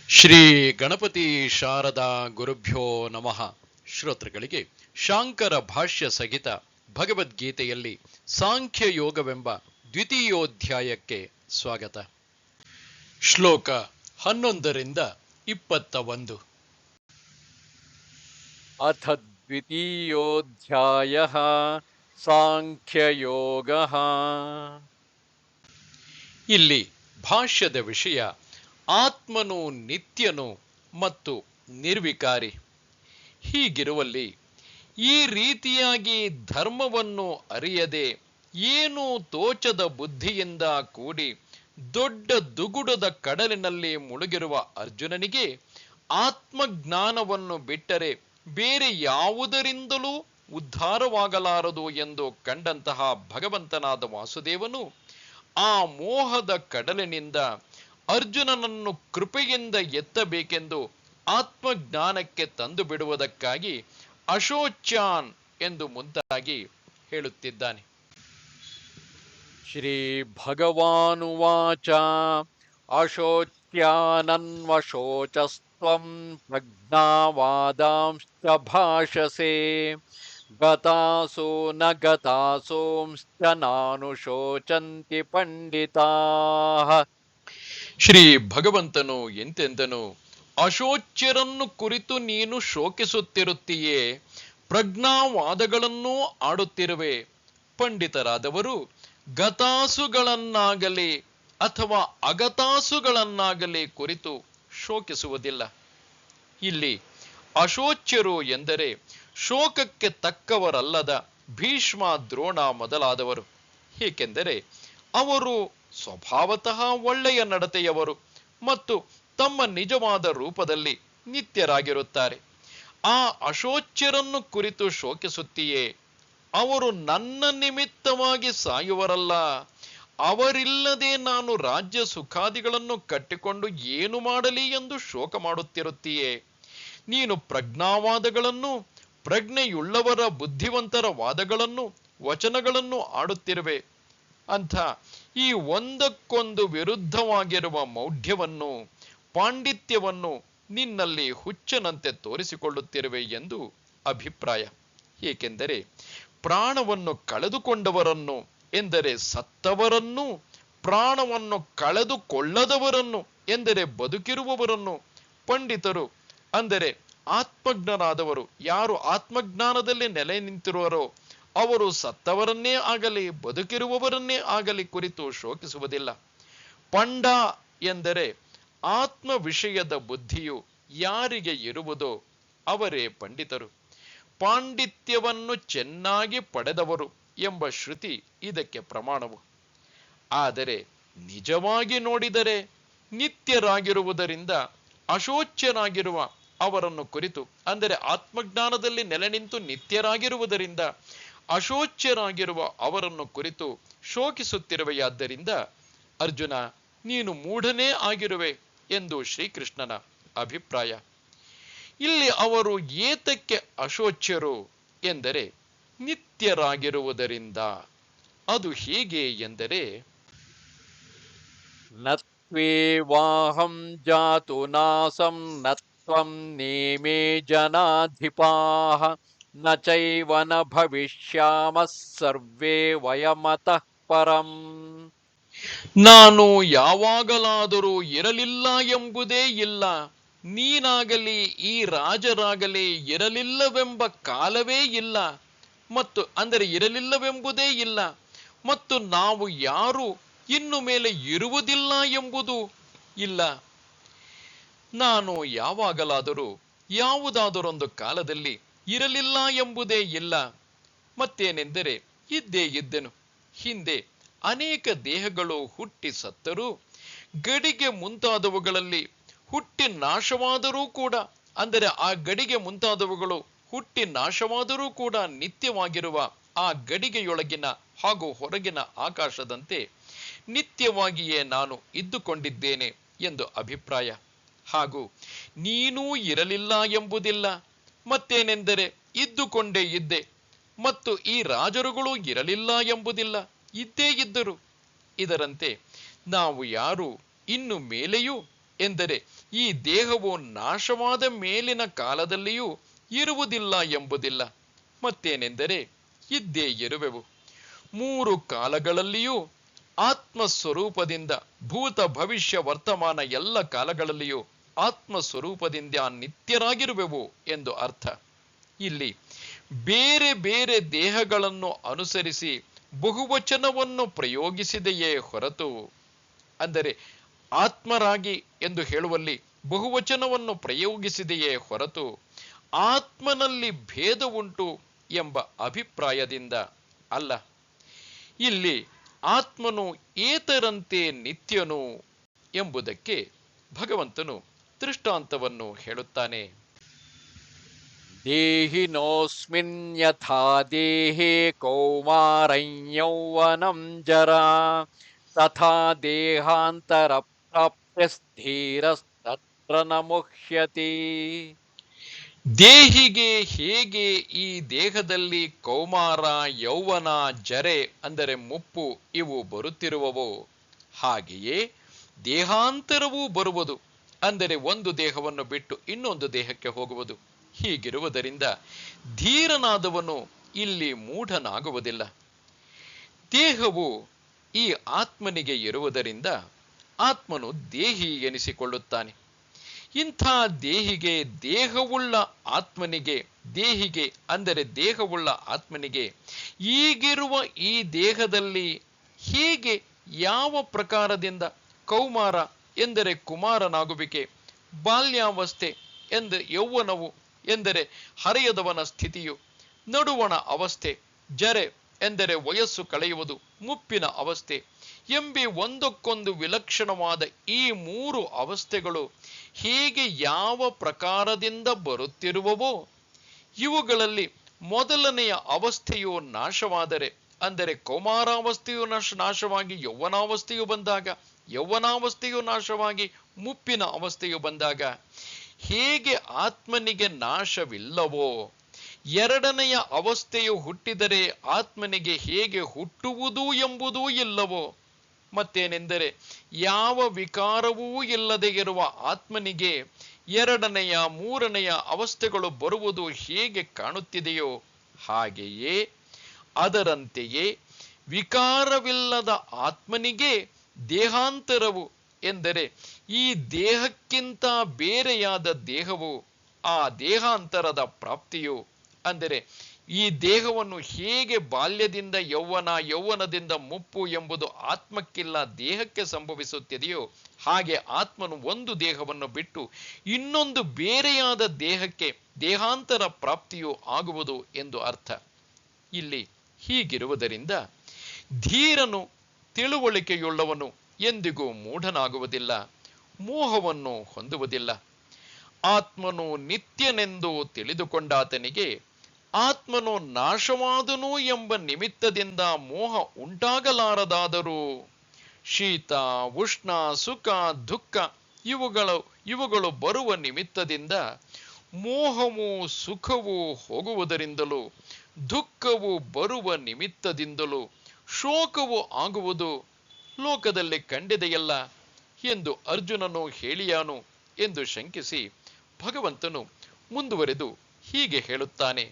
ಶ್ರೀ ಗಣಪತಿ ಶಾರದಾ ಗುರುಭ್ಯೋ ನಮಃ. ಶ್ರೋತೃಗಳಿಗೆ ಶಾಂಕರ ಭಾಷ್ಯ ಸಹಿತ ಭಗವದ್ಗೀತೆಯಲ್ಲಿ ಸಾಂಖ್ಯ ಯೋಗವೆಂಬ ದ್ವಿತೀಯೋಧ್ಯಾಯಕ್ಕೆ ಸ್ವಾಗತ. ಶ್ಲೋಕ 11ರಿಂದ 21. ಅಥ ದ್ವಿತೀಯೋಧ್ಯಾಯಃ ಸಾಂಖ್ಯಯೋಗಃ. ಇಲ್ಲಿ ಭಾಷ್ಯದ ವಿಷಯ ಆತ್ಮನು ನಿತ್ಯನು ಮತ್ತು ನಿರ್ವಿಕಾರಿ. ಹೀಗಿರುವಲ್ಲಿ ಈ ರೀತಿಯಾಗಿ ಧರ್ಮವನ್ನು ಅರಿಯದೆ ಏನೂ ತೋಚದ ಬುದ್ಧಿಯಿಂದ ಕೂಡಿ ದೊಡ್ಡ ದುಗುಡದ ಕಡಲಿನಲ್ಲಿ ಮುಳುಗಿರುವ ಅರ್ಜುನನಿಗೆ ಆತ್ಮಜ್ಞಾನವನ್ನು ಬಿಟ್ಟರೆ ಬೇರೆ ಯಾವುದರಿಂದಲೂ ಉದ್ಧಾರವಾಗಲಾರದು ಎಂದು ಕಂಡಂತಹ ಭಗವಂತನಾದ ವಾಸುದೇವನು ಆ ಮೋಹದ ಕಡಲಿನಿಂದ ಅರ್ಜುನನನ್ನು ಕೃಪೆಯಿಂದ ಎತ್ತಬೇಕೆಂದು ಆತ್ಮಜ್ಞಾನಕ್ಕೆ ತಂದು ಬಿಡುವುದಕ್ಕಾಗಿ ಅಶೋಚ್ಯಾನ್ ಎಂದು ಮುಂದಾಗಿ ಹೇಳುತ್ತಿದ್ದಾನೆ. ಶ್ರೀ ಭಗವಾನುವಾಚ ಅಶೋಚ್ಯಾನನ್ವಶೋಚಸ್ತ್ವಂ ಪ್ರಜ್ಞಾವಾದಾಂಶ್ಚ ಭಾಷಸೆ ಗತಾಸೋ ನ ಗತಾಸೋಂಶ್ಚ ನಾನುಶೋಚಂತಿ ಪಂಡಿತಾಃ. ಶ್ರೀ ಭಗವಂತನು ಎಂತೆಂದನು, ಅಶೋಚ್ಯರನ್ನು ಕುರಿತು ನೀನು ಶೋಕಿಸುತ್ತಿರುತ್ತೀಯೇ, ಪ್ರಜ್ಞಾವಾದಗಳನ್ನೂ ಆಡುತ್ತಿರುವೆ. ಪಂಡಿತರಾದವರು ಗತಾಸುಗಳನ್ನಾಗಲಿ ಅಥವಾ ಅಗತಾಸುಗಳನ್ನಾಗಲಿ ಕುರಿತು ಶೋಕಿಸುವುದಿಲ್ಲ. ಇಲ್ಲಿ ಅಶೋಚ್ಯರು ಎಂದರೆ ಶೋಕಕ್ಕೆ ತಕ್ಕವರಲ್ಲದ ಭೀಷ್ಮ, ದ್ರೋಣ ಮೊದಲಾದವರು. ಏಕೆಂದರೆ ಅವರು ಸ್ವಭಾವತಃ ಒಳ್ಳೆಯ ನಡತೆಯವರು ಮತ್ತು ತಮ್ಮ ನಿಜವಾದ ರೂಪದಲ್ಲಿ ನಿತ್ಯರಾಗಿರುತ್ತಾರೆ. ಆ ಅಶೋಚ್ಯರನ್ನು ಕುರಿತು ಶೋಕಿಸುತ್ತೀಯೇ, ಅವರು ನನ್ನ ನಿಮಿತ್ತವಾಗಿ ಸಾಯುವರಲ್ಲ. ಅವರಿಲ್ಲದೆ ನಾನು ರಾಜ್ಯ ಸುಖಾದಿಗಳನ್ನು ಕಟ್ಟಿಕೊಂಡು ಏನು ಮಾಡಲಿ ಎಂದು ಶೋಕ ಮಾಡುತ್ತಿರುತ್ತೀಯೇ. ನೀನು ಪ್ರಜ್ಞಾವಾದಗಳನ್ನು, ಪ್ರಜ್ಞೆಯುಳ್ಳವರ ಬುದ್ಧಿವಂತರ ವಾದಗಳನ್ನು, ವಚನಗಳನ್ನು ಆಡುತ್ತಿರುವೆ. ಅಂಥ ಈ ಒಂದಕ್ಕೊಂದು ವಿರುದ್ಧವಾಗಿರುವ ಮೌಢ್ಯವನ್ನು, ಪಾಂಡಿತ್ಯವನ್ನು ನಿನ್ನಲ್ಲಿ ಹುಚ್ಚನಂತೆ ತೋರಿಸಿಕೊಳ್ಳುತ್ತಿರುವೆ ಎಂದು ಅಭಿಪ್ರಾಯ. ಏಕೆಂದರೆ ಪ್ರಾಣವನ್ನು ಕಳೆದುಕೊಂಡವರನ್ನು ಎಂದರೆ ಸತ್ತವರನ್ನು, ಪ್ರಾಣವನ್ನು ಕಳೆದುಕೊಳ್ಳದವರನ್ನು ಎಂದರೆ ಬದುಕಿರುವವರನ್ನು ಪಂಡಿತರು ಅಂದರೆ ಆತ್ಮಜ್ಞರಾದವರು, ಯಾರು ಆತ್ಮಜ್ಞಾನದಲ್ಲಿ ನೆಲೆ ನಿಂತಿರುವರೋ ಅವರು ಸತ್ತವರನ್ನೇ ಆಗಲಿ ಬದುಕಿರುವವರನ್ನೇ ಆಗಲಿ ಕುರಿತು ಶೋಕಿಸುವುದಿಲ್ಲ. ಪಂಡ ಎಂದರೆ ಆತ್ಮ ವಿಷಯದ ಬುದ್ಧಿಯು ಯಾರಿಗೆ ಇರುವುದೋ ಅವರೇ ಪಂಡಿತರು, ಪಾಂಡಿತ್ಯವನ್ನು ಚೆನ್ನಾಗಿ ಪಡೆದವರು ಎಂಬ ಶ್ರುತಿ ಇದಕ್ಕೆ ಪ್ರಮಾಣವು. ಆದರೆ ನಿಜವಾಗಿ ನೋಡಿದರೆ ನಿತ್ಯರಾಗಿರುವುದರಿಂದ ಅಶೋಚ್ಯರಾಗಿರುವ ಅವರನ್ನು ಕುರಿತು, ಅಂದರೆ ಆತ್ಮಜ್ಞಾನದಲ್ಲಿ ನೆಲೆ ನಿಂತು ನಿತ್ಯರಾಗಿರುವುದರಿಂದ ಅಶೋಚ್ಯರಾಗಿರುವ ಅವರನ್ನು ಕುರಿತು ಶೋಕಿಸುತ್ತಿರುವೆಯಾದ್ದರಿಂದ ಅರ್ಜುನ, ನೀನು ಮೂಢನೇ ಆಗಿರುವೆ ಎಂದು ಶ್ರೀಕೃಷ್ಣನ ಅಭಿಪ್ರಾಯ. ಇಲ್ಲಿ ಅವರು ಏತಕ್ಕೆ ಅಶೋಚ್ಯರು ಎಂದರೆ ನಿತ್ಯರಾಗಿರುವುದರಿಂದ. ಅದು ಹೇಗೆ ಎಂದರೆ, ನತ್ವೇವಾಹಂ ಜಾತು ನಾಸಂ ನತ್ವಂ ನೇಮೇ ಜನಾಧಿಪಾಃ ನ ಚೈವ ನ ಭವಿಷ್ಯಾಮಃ ಸರ್ವೇ ವಯಮತಃ ಪರಂ. ನಾನು ಯಾವಾಗಲಾದರೂ ಇರಲಿಲ್ಲ ಎಂಬುದೇ ಇಲ್ಲ, ನೀನಾಗಲಿ ಈ ರಾಜರಾಗಲಿ ಇರಲಿಲ್ಲವೆಂಬ ಕಾಲವೇ ಇಲ್ಲ, ಮತ್ತು ಅಂದರೆ ಇರಲಿಲ್ಲವೆಂಬುದೇ ಇಲ್ಲ, ಮತ್ತು ನಾವು ಯಾರು ಇನ್ನು ಮೇಲೆ ಇರುವುದಿಲ್ಲ ಎಂಬುದು ಇಲ್ಲ. ನಾನು ಯಾವಾಗಲಾದರೂ ಯಾವುದಾದರೊಂದು ಕಾಲದಲ್ಲಿ ಇರಲಿಲ್ಲ ಎಂಬುದೇ ಇಲ್ಲ. ಮತ್ತೇನೆಂದರೆ ಇದ್ದೇ ಇದ್ದೆನು. ಹಿಂದೆ ಅನೇಕ ದೇಹಗಳು ಹುಟ್ಟಿ ಸತ್ತರೂ, ಗಡಿಗೆ ಮುಂತಾದವುಗಳಲ್ಲಿ ಹುಟ್ಟಿ ನಾಶವಾದರೂ ಕೂಡ, ಅಂದರೆ ಆ ಗಡಿಗೆ ಮುಂತಾದವುಗಳು ಹುಟ್ಟಿ ನಾಶವಾದರೂ ಕೂಡ ನಿತ್ಯವಾಗಿರುವ ಆ ಗಡಿಗೆಯೊಳಗಿನ ಹಾಗೂ ಹೊರಗಿನ ಆಕಾಶದಂತೆ ನಿತ್ಯವಾಗಿಯೇ ನಾನು ಇದ್ದುಕೊಂಡಿದ್ದೇನೆ ಎಂದು ಅಭಿಪ್ರಾಯ. ಹಾಗೂ ನೀನೂ ಇರಲಿಲ್ಲ ಎಂಬುದಿಲ್ಲ. ಮತ್ತೇನೆಂದರೆ ಇದ್ದುಕೊಂಡೇ ಇದ್ದೆ, ಮತ್ತು ಈ ರಾಜರುಗಳು ಇರಲಿಲ್ಲ ಎಂಬುದಿಲ್ಲ, ಇದ್ದೇ ಇದ್ದರು. ಇದರಂತೆ ನಾವು ಯಾರು ಇನ್ನು ಮೇಲೆಯೂ ಎಂದರೆ ಈ ದೇಹವು ನಾಶವಾದ ಮೇಲಿನ ಕಾಲದಲ್ಲಿಯೂ ಇರುವುದಿಲ್ಲ ಎಂಬುದಿಲ್ಲ. ಮತ್ತೇನೆಂದರೆ ಇದ್ದೇ ಇರುವೆವು. 3 ಕಾಲಗಳಲ್ಲಿಯೂ ಆತ್ಮಸ್ವರೂಪದಿಂದ, ಭೂತ ಭವಿಷ್ಯ ವರ್ತಮಾನ ಎಲ್ಲ ಕಾಲಗಳಲ್ಲಿಯೂ ಆತ್ಮಸ್ವರೂಪದಿಂದ ನಿತ್ಯರಾಗಿರುವೆವು ಎಂದು ಅರ್ಥ. ಇಲ್ಲಿ ಬೇರೆ ಬೇರೆ ದೇಹಗಳನ್ನು ಅನುಸರಿಸಿ ಬಹುವಚನವನ್ನು ಪ್ರಯೋಗಿಸಿದೆಯೇ ಹೊರತು, ಅಂದರೆ ಆತ್ಮರಾಗಿ ಎಂದು ಹೇಳುವಲ್ಲಿ ಬಹುವಚನವನ್ನು ಪ್ರಯೋಗಿಸಿದೆಯೇ ಹೊರತು ಆತ್ಮನಲ್ಲಿ ಭೇದ ಉಂಟು ಎಂಬ ಅಭಿಪ್ರಾಯದಿಂದ ಅಲ್ಲ. ಇಲ್ಲಿ ಆತ್ಮನು ಏತರಂತೆ ನಿತ್ಯನು ಎಂಬುದಕ್ಕೆ ಭಗವಂತನು ದೃಷ್ಟಾಂತವನ್ನು ಹೇಳುತ್ತಾನೆ. ದೇಹಿನೋಸ್ಮಿನ್ ಯಥಾ ದೇಹೇ ಕೌಮಾರಂ ಯೌವನಂ ಜರಾ ತಥಾ ದೇಹಾಂತರ ಪ್ರಾಪ್ಯ ಸ್ಥಿರಸ್ತತ್ರ ನ ಮುಹ್ಯತಿ. ದೇಹಿಗೆ ಹೇಗೆ ಈ ದೇಹದಲ್ಲಿ ಕೌಮಾರ, ಯೌವನ, ಜರೆ ಅಂದರೆ ಮುಪ್ಪು ಇವು ಬರುತ್ತಿರುವವೋ, ಹಾಗೆಯೇ ದೇಹಾಂತರವೂ ಬರುವುದು, ಅಂದರೆ ಒಂದು ದೇಹವನ್ನು ಬಿಟ್ಟು ಇನ್ನೊಂದು ದೇಹಕ್ಕೆ ಹೋಗುವುದು. ಹೀಗಿರುವುದರಿಂದ ಧೀರನಾದವನು ಇಲ್ಲಿ ಮೂಢನಾಗುವುದಿಲ್ಲ. ದೇಹವು ಈ ಆತ್ಮನಿಗೆ ಇರುವುದರಿಂದ ಆತ್ಮನು ದೇಹಿ ಎನಿಸಿಕೊಳ್ಳುತ್ತಾನೆ. ಇಂಥ ದೇಹಿಗೆ, ದೇಹವುಳ್ಳ ಆತ್ಮನಿಗೆ, ದೇಹಿಗೆ ಅಂದರೆ ದೇಹವುಳ್ಳ ಆತ್ಮನಿಗೆ ಈಗಿರುವ ಈ ದೇಹದಲ್ಲಿ ಹೇಗೆ, ಯಾವ ಪ್ರಕಾರದಿಂದ ಕೌಮಾರ ಎಂದರೆ ಕುಮಾರನಾಗುವಿಕೆ, ಬಾಲ್ಯಾವಸ್ಥೆ ಎಂದರೆ ಯೌವನವು ಎಂದರೆ ಹರೆಯದವನ ಸ್ಥಿತಿಯು, ನಡುವಣ ಅವಸ್ಥೆ, ಜರೆ ಎಂದರೆ ವಯಸ್ಸು ಕಳೆಯುವುದು, ಮುಪ್ಪಿನ ಅವಸ್ಥೆ ಎಂಬಿ ಒಂದಕ್ಕೊಂದು ವಿಲಕ್ಷಣವಾದ ಈ 3 ಅವಸ್ಥೆಗಳು ಹೇಗೆ ಯಾವ ಪ್ರಕಾರದಿಂದ ಬರುತ್ತಿರುವವೋ, ಇವುಗಳಲ್ಲಿ ಮೊದಲನೆಯ ಅವಸ್ಥೆಯು ನಾಶವಾದರೆ, ಅಂದರೆ ಕೌಮಾರಾವಸ್ಥೆಯು ನಾಶವಾಗಿ ಯೌವನಾವಸ್ಥೆಯು ಬಂದಾಗ, ಯೌವನಾವಸ್ಥೆಯು ನಾಶವಾಗಿ ಮುಪ್ಪಿನ ಅವಸ್ಥೆಯು ಬಂದಾಗ ಹೇಗೆ ಆತ್ಮನಿಗೆ ನಾಶವಿಲ್ಲವೋ, ಎರಡನೆಯ ಅವಸ್ಥೆಯು ಹುಟ್ಟಿದರೆ ಆತ್ಮನಿಗೆ ಹೇಗೆ ಹುಟ್ಟುವುದು ಎಂಬುದೂ ಇಲ್ಲವೋ, ಮತ್ತೇನೆಂದರೆ ಯಾವ ವಿಕಾರವೂ ಇಲ್ಲದೆ ಇರುವ ಆತ್ಮನಿಗೆ ಎರಡನೆಯ, ಮೂರನೆಯ ಅವಸ್ಥೆಗಳು ಬರುವುದು ಹೇಗೆ ಕಾಣುತ್ತಿದೆಯೋ, ಹಾಗೆಯೇ ಅದರಂತೆಯೇ ವಿಕಾರವಿಲ್ಲದ ಆತ್ಮನಿಗೆ ದೇಹಾಂತರವು ಎಂದರೆ ಈ ದೇಹಕ್ಕಿಂತ ಬೇರೆಯಾದ ದೇಹವು, ಆ ದೇಹಾಂತರದ ಪ್ರಾಪ್ತಿಯು, ಅಂದರೆ ಈ ದೇಹವನ್ನು ಹೇಗೆ ಬಾಲ್ಯದಿಂದ ಯೌವನ, ಯೌವನದಿಂದ ಮುಪ್ಪು ಎಂಬುದು ಆತ್ಮಕ್ಕಿಲ್ಲ ದೇಹಕ್ಕೆ ಸಂಭವಿಸುತ್ತಿದೆಯೋ, ಹಾಗೆ ಆತ್ಮನು ಒಂದು ದೇಹವನ್ನು ಬಿಟ್ಟು ಇನ್ನೊಂದು ಬೇರೆಯಾದ ದೇಹಕ್ಕೆ ದೇಹಾಂತರ ಪ್ರಾಪ್ತಿಯು ಆಗುವುದು ಎಂದು ಅರ್ಥ. ಇಲ್ಲಿ ಹೀಗಿರುವುದರಿಂದ ಧೀರನು, ತಿಳುವಳಿಕೆಯುಳ್ಳವನು ಎಂದಿಗೂ ಮೂಢನಾಗುವುದಿಲ್ಲ, ಮೋಹವನ್ನು ಹೊಂದುವುದಿಲ್ಲ. ಆತ್ಮನು ನಿತ್ಯನೆಂದು ತಿಳಿದುಕೊಂಡಾತನಿಗೆ ಆತ್ಮನು ನಾಶವಾದನು ಎಂಬ ನಿಮಿತ್ತದಿಂದ ಮೋಹ ಉಂಟಾಗಲಾರದಾದರೂ ಶೀತ, ಉಷ್ಣ, ಸುಖ, ದುಃಖ ಇವುಗಳು ಬರುವ ನಿಮಿತ್ತದಿಂದ ಮೋಹವು, ಸುಖವು ಹೋಗುವುದರಿಂದಲೂ ದುಃಖವು ಬರುವ ನಿಮಿತ್ತದಿಂದಲೂ ಶೋಕವು ಆಗುವುದು ಲೋಕದಲ್ಲಿ ಕಂಡಿದೆಯಲ್ಲ ಎಂದು ಅರ್ಜುನನು ಹೇಳಿಯಾನು ಎಂದು ಶಂಕಿಸಿ ಭಗವಂತನು ಮುಂದುವರೆದು ಹೀಗೆ ಹೇಳುತ್ತಾನೆ.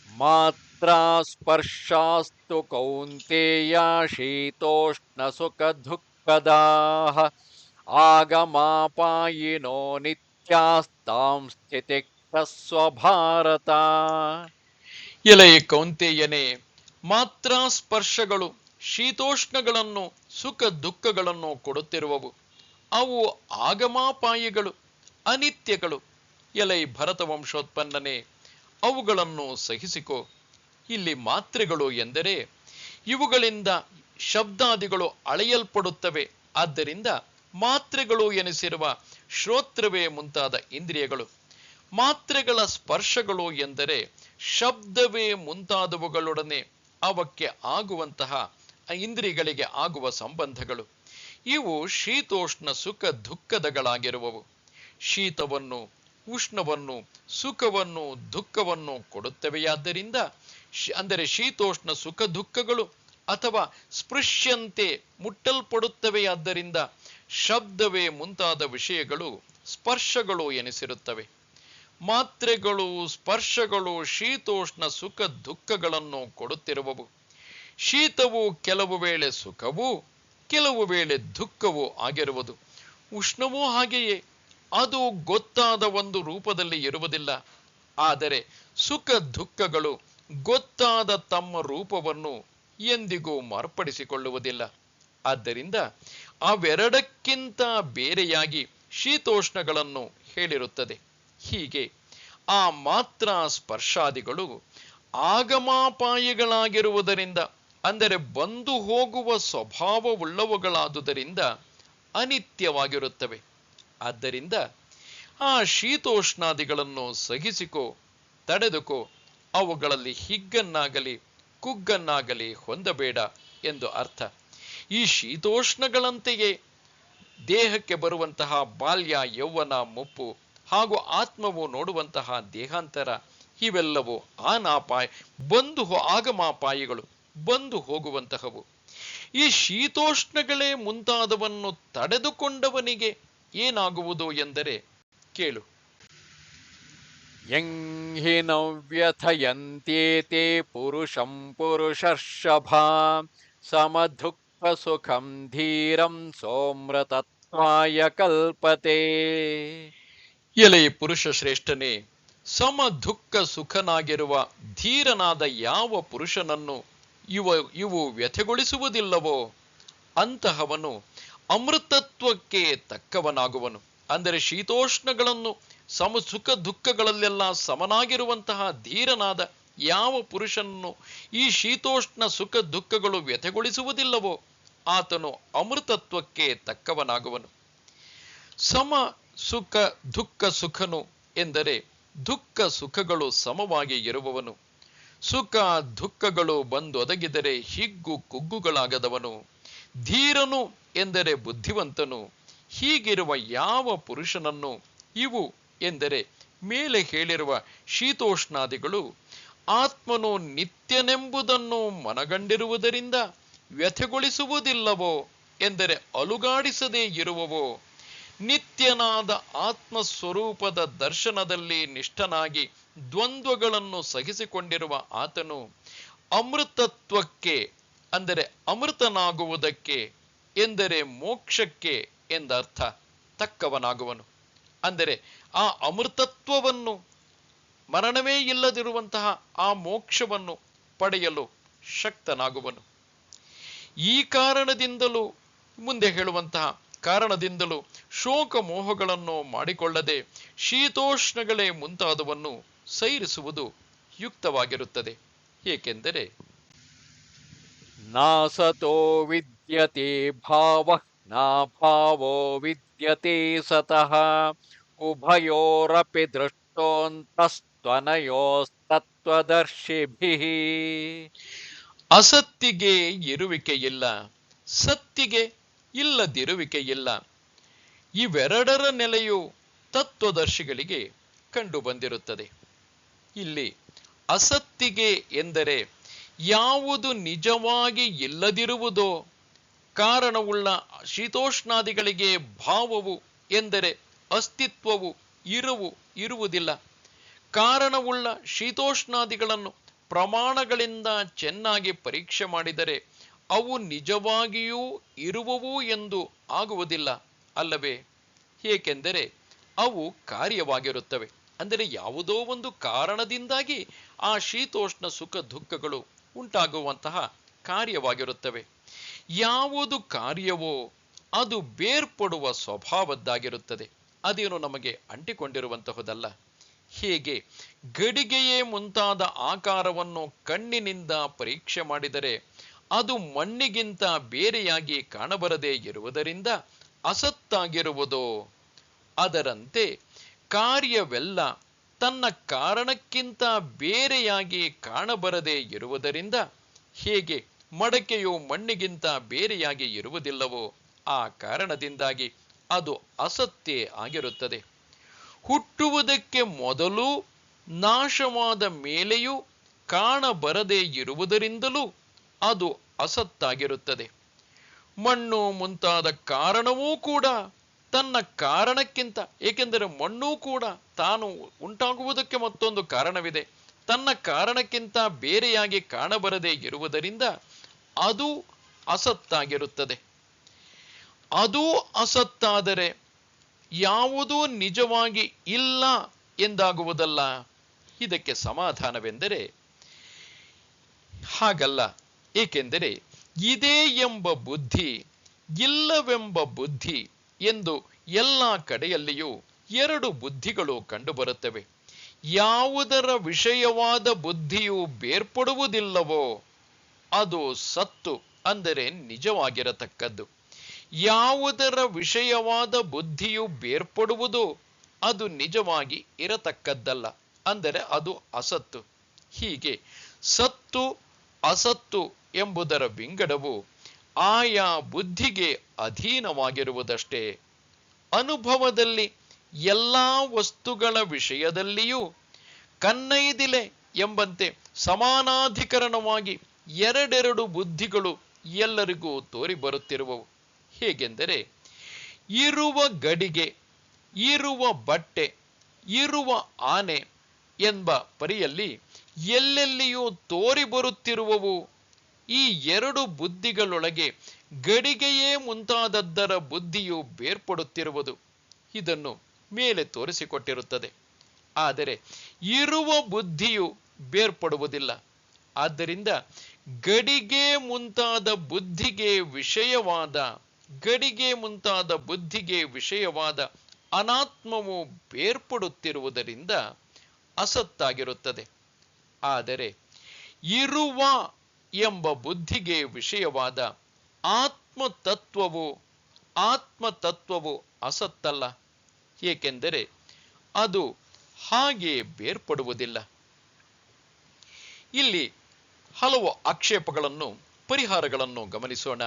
ಮಾತ್ರ ಸ್ಪರ್ಶಾಸ್ತು ಕೌಂತೇಯ ಶೀತೋಷ್ಣ ಸುಖ ದುಃಖದಾಃ ಆಗಮಾಪಾಯಿನೋ ನಿತ್ಯಾಸ್ತಾಂ ಸ್ಥಿತಿಕ್ತಸ್ವ ಭಾರತ. ಎಲೆ ಕೌಂತೆಯನೇ, ಮಾತ್ರ ಸ್ಪರ್ಶಗಳು ಶೀತೋಷ್ಣಗಳನ್ನು, ಸುಖ ದುಃಖಗಳನ್ನು ಕೊಡುತ್ತಿರುವವು. ಅವು ಆಗಮಾಪಾಯಿಗಳು, ಅನಿತ್ಯಗಳು. ಎಲೆ ಭರತ ವಂಶೋತ್ಪನ್ನನೇ, ಅವುಗಳನ್ನು ಸಹಿಸಿಕೋ. ಇಲ್ಲಿ ಮಾತ್ರೆಗಳು ಎಂದರೆ ಇವುಗಳಿಂದ ಶಬ್ದಾದಿಗಳು ಅಳೆಯಲ್ಪಡುತ್ತವೆ. ಆದ್ದರಿಂದ ಮಾತ್ರೆಗಳು ಎನಿಸಿರುವ ಶ್ರೋತ್ರವೇ ಮುಂತಾದ ಇಂದ್ರಿಯಗಳು. ಮಾತ್ರೆಗಳ ಸ್ಪರ್ಶಗಳು ಎಂದರೆ ಶಬ್ದವೇ ಮುಂತಾದವುಗಳೊಡನೆ ಅವಕ್ಕೆ ಆಗುವಂತಹ ಇಂದ್ರಿಯಗಳಿಗೆ ಆಗುವ ಸಂಬಂಧಗಳು. ಇವು ಶೀತೋಷ್ಣ ಸುಖ ದುಃಖದಗಳಾಗಿರುವವು. ಶೀತವನ್ನು, ಉಷ್ಣವನ್ನು, ಸುಖವನ್ನು, ದುಃಖವನ್ನು ಕೊಡುತ್ತವೆಯಾದ್ದರಿಂದ, ಅಂದರೆ ಶೀತೋಷ್ಣ ಸುಖ ದುಃಖಗಳು ಅಥವಾ ಸ್ಪೃಶ್ಯಂತೆ ಮುಟ್ಟಲ್ಪಡುತ್ತವೆಯಾದ್ದರಿಂದ ಶಬ್ದವೇ ಮುಂತಾದ ವಿಷಯಗಳು ಸ್ಪರ್ಶಗಳು ಎನಿಸಿರುತ್ತವೆ. ಮಾತ್ರೆಗಳು, ಸ್ಪರ್ಶಗಳು ಶೀತೋಷ್ಣ ಸುಖ ದುಃಖಗಳನ್ನು ಕೊಡುತ್ತಿರುವವು. ಶೀತವು ಕೆಲವು ವೇಳೆ ಸುಖವೂ ಕೆಲವು ವೇಳೆ ದುಃಖವೂ ಆಗಿರುವುದು. ಉಷ್ಣವೂ ಹಾಗೆಯೇ, ಅದು ಗೊತ್ತಾದ ಒಂದು ರೂಪದಲ್ಲಿ ಇರುವುದಿಲ್ಲ. ಆದರೆ ಸುಖ ದುಃಖಗಳು ಗೊತ್ತಾದ ತಮ್ಮ ರೂಪವನ್ನು ಎಂದಿಗೂ ಮಾರ್ಪಡಿಸಿಕೊಳ್ಳುವುದಿಲ್ಲ. ಆದ್ದರಿಂದ ಅವೆರಡಕ್ಕಿಂತ ಬೇರೆಯಾಗಿ ಶೀತೋಷ್ಣಗಳನ್ನು ಹೇಳಿರುತ್ತದೆ. ಹೀಗೆ ಆ ಮಾತ್ರ ಸ್ಪರ್ಶಾದಿಗಳು ಆಗಮಾಪಾಯಿಗಳಾಗಿರುವುದರಿಂದ, ಅಂದರೆ ಬಂದು ಹೋಗುವ ಸ್ವಭಾವವುಳ್ಳವುಗಳಾದುದರಿಂದ ಅನಿತ್ಯವಾಗಿರುತ್ತವೆ. ಆದ್ದರಿಂದ ಆ ಶೀತೋಷ್ಣಾದಿಗಳನ್ನು ಸಹಿಸಿಕೋ, ತಡೆದುಕೋ, ಅವುಗಳಲ್ಲಿ ಹಿಗ್ಗನ್ನಾಗಲಿ ಕುಗ್ಗನ್ನಾಗಲಿ ಹೊಂದಬೇಡ ಎಂದು ಅರ್ಥ. ಈ ಶೀತೋಷ್ಣಗಳಂತೆಯೇ ದೇಹಕ್ಕೆ ಬರುವಂತಹ ಬಾಲ್ಯ, ಯೌವನ, ಮುಪ್ಪು ಹಾಗೂ ಆತ್ಮವು ನೋಡುವಂತಹ ದೇಹಾಂತರ ಇವೆಲ್ಲವೂ ಆಗಮಾಪಾಯಿಗಳು, ಬಂದು ಹೋಗುವಂತಹವು. ಈ ಶೀತೋಷ್ಣಗಳೇ ಮುಂತಾದವನ್ನು ತಡೆದುಕೊಂಡವನಿಗೆ ಏನಾಗುವುದು ಎಂದರೆ ಕೇಳು. ಯಂಹಿ ನವ್ಯಥಯಂತ್ಯೇತೆ ಪುರುಷಂ ಪುರುಷರ್ಷಭ ಸಮದುಃಖ ಸುಖಂ ಧೀರಂ ಸೋಮ್ರತತ್ವಾಯ ಕಲ್ಪತೆ. ಎಲೆ ಪುರುಷ ಶ್ರೇಷ್ಠನೇ, ಸಮ ದುಃಖ ಸುಖನಾಗಿರುವ ಧೀರನಾದ ಯಾವ ಪುರುಷನನ್ನು ಇವು ವ್ಯಥೆಗೊಳಿಸುವುದಿಲ್ಲವೋ ಅಂತಹವನು ಅಮೃತತ್ವಕ್ಕೆ ತಕ್ಕವನಾಗುವನು. ಅಂದರೆ ಶೀತೋಷ್ಣಗಳನ್ನು ಸುಖ ದುಃಖಗಳಲ್ಲೆಲ್ಲ ಸಮನಾಗಿರುವಂತಹ ಧೀರನಾದ ಯಾವ ಪುರುಷನನ್ನು ಈ ಶೀತೋಷ್ಣ ಸುಖ ದುಃಖಗಳು ವ್ಯಥೆಗೊಳಿಸುವುದಿಲ್ಲವೋ ಆತನು ಅಮೃತತ್ವಕ್ಕೆ ತಕ್ಕವನಾಗುವನು. ಸಮ ಸುಖ ದುಃಖ ಸುಖನು ಎಂದರೆ ದುಃಖ ಸುಖಗಳು ಸಮವಾಗಿ ಇರುವವನು. ಸುಖ ದುಃಖಗಳು ಬಂದೊದಗಿದರೆ ಹಿಗ್ಗು ಕುಗ್ಗುಗಳಾಗದವನು. ಧೀರನು ಎಂದರೆ ಬುದ್ಧಿವಂತನು. ಹೀಗಿರುವ ಯಾವ ಪುರುಷನನ್ನು ಇವು ಎಂದರೆ ಮೇಲೆ ಹೇಳಿರುವ ಶೀತೋಷ್ಣಾದಿಗಳು ಆತ್ಮನು ನಿತ್ಯನೆಂಬುದನ್ನು ಮನಗಂಡಿರುವುದರಿಂದ ವ್ಯಥೆಗೊಳಿಸುವುದಿಲ್ಲವೋ, ಎಂದರೆ ಅಲುಗಾಡಿಸದೇ ಇರುವವೋ. ನಿತ್ಯನಾದ ಆತ್ಮಸ್ವರೂಪದ ದರ್ಶನದಲ್ಲಿ ನಿಷ್ಠನಾಗಿ ದ್ವಂದ್ವಗಳನ್ನು ಸಹಿಸಿಕೊಂಡಿರುವ ಆತನು ಅಮೃತತ್ವಕ್ಕೆ, ಅಂದರೆ ಅಮೃತನಾಗುವುದಕ್ಕೆ, ಎಂದರೆ ಮೋಕ್ಷಕ್ಕೆ ಎಂದರ್ಥ, ತಕ್ಕವನಾಗುವನು. ಅಂದರೆ ಆ ಅಮೃತತ್ವವನ್ನು, ಮರಣವೇ ಇಲ್ಲದಿರುವಂತಹ ಆ ಮೋಕ್ಷವನ್ನು ಪಡೆಯಲು ಶಕ್ತನಾಗುವನು. ಈ ಕಾರಣದಿಂದಲೂ, ಮುಂದೆ ಹೇಳುವಂತಹ ಕಾರಣದಿಂದಲೂ ಶೋಕ ಮೋಹಗಳನ್ನು ಮಾಡಿಕೊಳ್ಳದೆ ಶೀತೋಷ್ಣಗಳೇ ಮುಂತಾದವನ್ನು ಸೈರಿಸುವುದು ಯುಕ್ತವಾಗಿರುತ್ತದೆ. ಏಕೆಂದರೆ ನಾಸತೋ ವಿದ್ಯತೆ ಭಾವಃ ನಾ ಭಾವೋ ವಿದ್ಯತೆ ಸತಃ ಉಭಯೋರಪಿ ದೃಷ್ಟೋಂತಸ್ತ್ವನಯೋಸ್ತತ್ವದರ್ಶಿಭಿಃ. ಅಸತ್ತಿಗೆ ಇರುವಿಕೆಯಿಲ್ಲ, ಸತ್ತಿಗೆ ಇಲ್ಲದಿರುವಿಕೆಯಿಲ್ಲ. ಇವೆರಡರ ನೆಲೆಯು ತತ್ವದರ್ಶಿಗಳಿಗೆ ಕಂಡು ಬಂದಿರುತ್ತದೆ. ಇಲ್ಲಿ ಅಸತ್ತಿಗೆ ಎಂದರೆ ಯಾವುದು ನಿಜವಾಗಿ ಇಲ್ಲದಿರುವುದೋ, ಕಾರಣವುಳ್ಳ ಶೀತೋಷ್ಣಾದಿಗಳಿಗೆ ಭಾವವು ಎಂದರೆ ಅಸ್ತಿತ್ವವು ಇರುವುದಿಲ್ಲ. ಕಾರಣವುಳ್ಳ ಶೀತೋಷ್ಣಾದಿಗಳನ್ನು ಪ್ರಮಾಣಗಳಿಂದ ಚೆನ್ನಾಗಿ ಪರೀಕ್ಷೆ ಮಾಡಿದರೆ ಅವು ನಿಜವಾಗಿಯೂ ಇರುವವು ಎಂದು ಆಗುವುದಿಲ್ಲ ಅಲ್ಲವೇ? ಏಕೆಂದರೆ ಅವು ಕಾರ್ಯವಾಗಿರುತ್ತವೆ. ಅಂದರೆ ಯಾವುದೋ ಒಂದು ಕಾರಣದಿಂದಾಗಿ ಆ ಶೀತೋಷ್ಣ ಸುಖ ದುಃಖಗಳು ಉಂಟಾಗುವಂತಹ ಕಾರ್ಯವಾಗಿರುತ್ತವೆ. ಯಾವುದು ಕಾರ್ಯವೋ ಅದು ಬೇರ್ಪಡುವ ಸ್ವಭಾವದ್ದಾಗಿರುತ್ತದೆ. ಅದೇನು ನಮಗೆ ಅಂಟಿಕೊಂಡಿರುವಂತಹುದಲ್ಲ. ಹೇಗೆ ಗಡಿಗೆಯೇ ಮುಂತಾದ ಆಕಾರವನ್ನು ಕಣ್ಣಿನಿಂದ ಪರೀಕ್ಷೆ ಮಾಡಿದರೆ ಅದು ಮಣ್ಣಿಗಿಂತ ಬೇರೆಯಾಗಿ ಕಾಣಬರದೇ ಇರುವುದರಿಂದ ಅಸತ್ತಾಗಿರುವುದೋ, ಅದರಂತೆ ಕಾರ್ಯವೆಲ್ಲ ತನ್ನ ಕಾರಣಕ್ಕಿಂತ ಬೇರೆಯಾಗಿ ಕಾಣಬರದೇ ಇರುವುದರಿಂದ ಹೇಗೆ ಮಡಕೆಯು ಮಣ್ಣಿಗಿಂತ ಬೇರೆಯಾಗಿ ಇರುವುದಿಲ್ಲವೋ ಆ ಕಾರಣದಿಂದಾಗಿ ಅದು ಅಸತ್ತೇ ಆಗಿರುತ್ತದೆ. ಹುಟ್ಟುವುದಕ್ಕೆ ಮೊದಲು ನಾಶವಾದ ಮೇಲೆಯೂ ಕಾಣಬರದೇ ಇರುವುದರಿಂದಲೂ ಅದು ಅಸತ್ತಾಗಿರುತ್ತದೆ. ಮಣ್ಣು ಮುಂತಾದ ಕಾರಣವೂ ಕೂಡ ತನ್ನ ಕಾರಣಕ್ಕಿಂತ, ಏಕೆಂದರೆ ಮಣ್ಣು ಕೂಡ ತಾನು ಉಂಟಾಗುವುದಕ್ಕೆ ಮತ್ತೊಂದು ಕಾರಣವಿದೆ, ತನ್ನ ಕಾರಣಕ್ಕಿಂತ ಬೇರೆಯಾಗಿ ಕಾಣಬರದೇ ಇರುವುದರಿಂದ ಅದು ಅಸತ್ತಾಗಿರುತ್ತದೆ. ಅದು ಅಸತ್ತಾದರೆ ಯಾವುದೂ ನಿಜವಾಗಿ ಇಲ್ಲ ಎಂದಾಗುವುದಲ್ಲ. ಇದಕ್ಕೆ ಸಮಾಧಾನವೆಂದರೆ ಹಾಗಲ್ಲ. ಏಕೆಂದರೆ ಇದೇ ಎಂಬ ಬುದ್ಧಿ, ಇಲ್ಲವೆಂಬ ಬುದ್ಧಿ ಎಂದು ಎಲ್ಲ ಕಡೆಯಲ್ಲಿಯೂ ಎರಡು ಬುದ್ಧಿಗಳು ಕಂಡುಬರುತ್ತವೆ. ಯಾವುದರ ವಿಷಯವಾದ ಬುದ್ಧಿಯು ಬೇರ್ಪಡುವುದಿಲ್ಲವೋ ಅದು ಸತ್ತು, ಅಂದರೆ ನಿಜವಾಗಿರತಕ್ಕದ್ದು. ಯಾವುದರ ವಿಷಯವಾದ ಬುದ್ಧಿಯು ಬೇರ್ಪಡುವುದೋ ಅದು ನಿಜವಾಗಿ ಇರತಕ್ಕದ್ದಲ್ಲ, ಅಂದರೆ ಅದು ಅಸತ್ತು. ಹೀಗೆ ಸತ್ತು ಅಸತ್ತು ಎಂಬುದರ ವಿಂಗಡವು ಆಯಾ ಬುದ್ಧಿಗೆ ಅಧೀನವಾಗಿರುವುದಷ್ಟೇ. ಅನುಭವದಲ್ಲಿ ಎಲ್ಲ ವಸ್ತುಗಳ ವಿಷಯದಲ್ಲಿಯೂ ಕನ್ನೈದಿಲೆ ಎಂಬಂತೆ ಸಮಾನಾಧಿಕರಣವಾಗಿ ಎರಡೆರಡು ಬುದ್ಧಿಗಳು ಎಲ್ಲರಿಗೂ ತೋರಿಬರುತ್ತಿರುವವು. ಹೇಗೆಂದರೆ, ಇರುವ ಗಡಿಗೆ, ಇರುವ ಬಟ್ಟೆ, ಇರುವ ಆನೆ ಎಂಬ ಪರಿಯಲ್ಲಿ ಎಲ್ಲೆಲ್ಲಿಯೂ ತೋರಿಬರುತ್ತಿರುವವು. ಈ ಎರಡು ಬುದ್ಧಿಗಳೊಳಗೆ ಗಡಿಗೆಯೇ ಮುಂತಾದದ್ದರ ಬುದ್ಧಿಯು ಬೇರ್ಪಡುತ್ತಿರುವುದು. ಇದನ್ನು ಮೇಲೆ ತೋರಿಸಿಕೊಟ್ಟಿರುತ್ತದೆ. ಆದರೆ ಇರುವ ಬುದ್ಧಿಯು ಬೇರ್ಪಡುವುದಿಲ್ಲ. ಆದ್ದರಿಂದ ಗಡಿಗೆ ಮುಂತಾದ ಬುದ್ಧಿಗೆ ವಿಷಯವಾದ ಅನಾತ್ಮವು ಬೇರ್ಪಡುತ್ತಿರುವುದರಿಂದ ಅಸತ್ತಾಗಿರುತ್ತದೆ. ಆದರೆ ಇರುವ ಎಂಬ ಬುದ್ಧಿಗೆ ವಿಷಯವಾದ ಆತ್ಮತತ್ವವು ಅಸತ್ತಲ್ಲ. ಏಕೆಂದರೆ ಅದು ಹಾಗೆ ಬೇರ್ಪಡುವುದಿಲ್ಲ. ಇಲ್ಲಿ ಹಲವು ಆಕ್ಷೇಪಗಳನ್ನು, ಪರಿಹಾರಗಳನ್ನು ಗಮನಿಸೋಣ.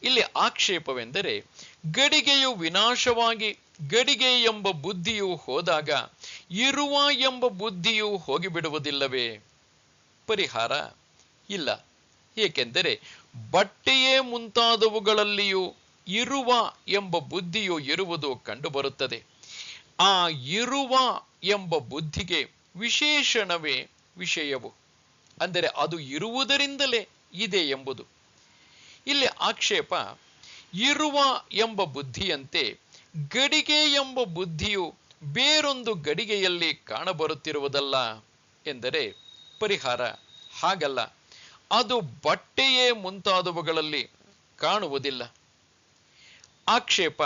ಇಲ್ಲಿ ಆಕ್ಷೇಪವೆಂದರೆ, ಗಡಿಗೆಯು ವಿನಾಶವಾಗಿ ಗಡಿಗೆ ಎಂಬ ಬುದ್ಧಿಯು ಹೋದಾಗ ಇರುವ ಎಂಬ ಬುದ್ಧಿಯು ಹೋಗಿಬಿಡುವುದಿಲ್ಲವೇ? ಪರಿಹಾರ ಇಲ್ಲ. ಏಕೆಂದರೆ ಬಟ್ಟೆಯೇ ಮುಂತಾದವುಗಳಲ್ಲಿಯೂ ಇರುವ ಎಂಬ ಬುದ್ಧಿಯು ಇರುವುದು ಕಂಡುಬರುತ್ತದೆ. ಆ ಇರುವ ಎಂಬ ಬುದ್ಧಿಗೆ ವಿಶೇಷಣವೇ ವಿಷಯವು, ಅಂದರೆ ಅದು ಇರುವುದರಿಂದಲೇ ಇದೆ ಎಂಬುದು. ಇಲ್ಲಿ ಆಕ್ಷೇಪ, ಇರುವ ಎಂಬ ಬುದ್ಧಿಯಂತೆ ಗಡಿಗೆ ಎಂಬ ಬುದ್ಧಿಯು ಬೇರೊಂದು ಗಡಿಗೆಯಲ್ಲಿ ಕಾಣಬರುತ್ತಿರುವುದಲ್ಲ ಎಂದರೆ ಪರಿಹಾರ ಹಾಗಲ್ಲ. ಅದು ಬಟ್ಟೆಯೇ ಮುಂತಾದವುಗಳಲ್ಲಿ ಕಾಣುವುದಿಲ್ಲ. ಆಕ್ಷೇಪ,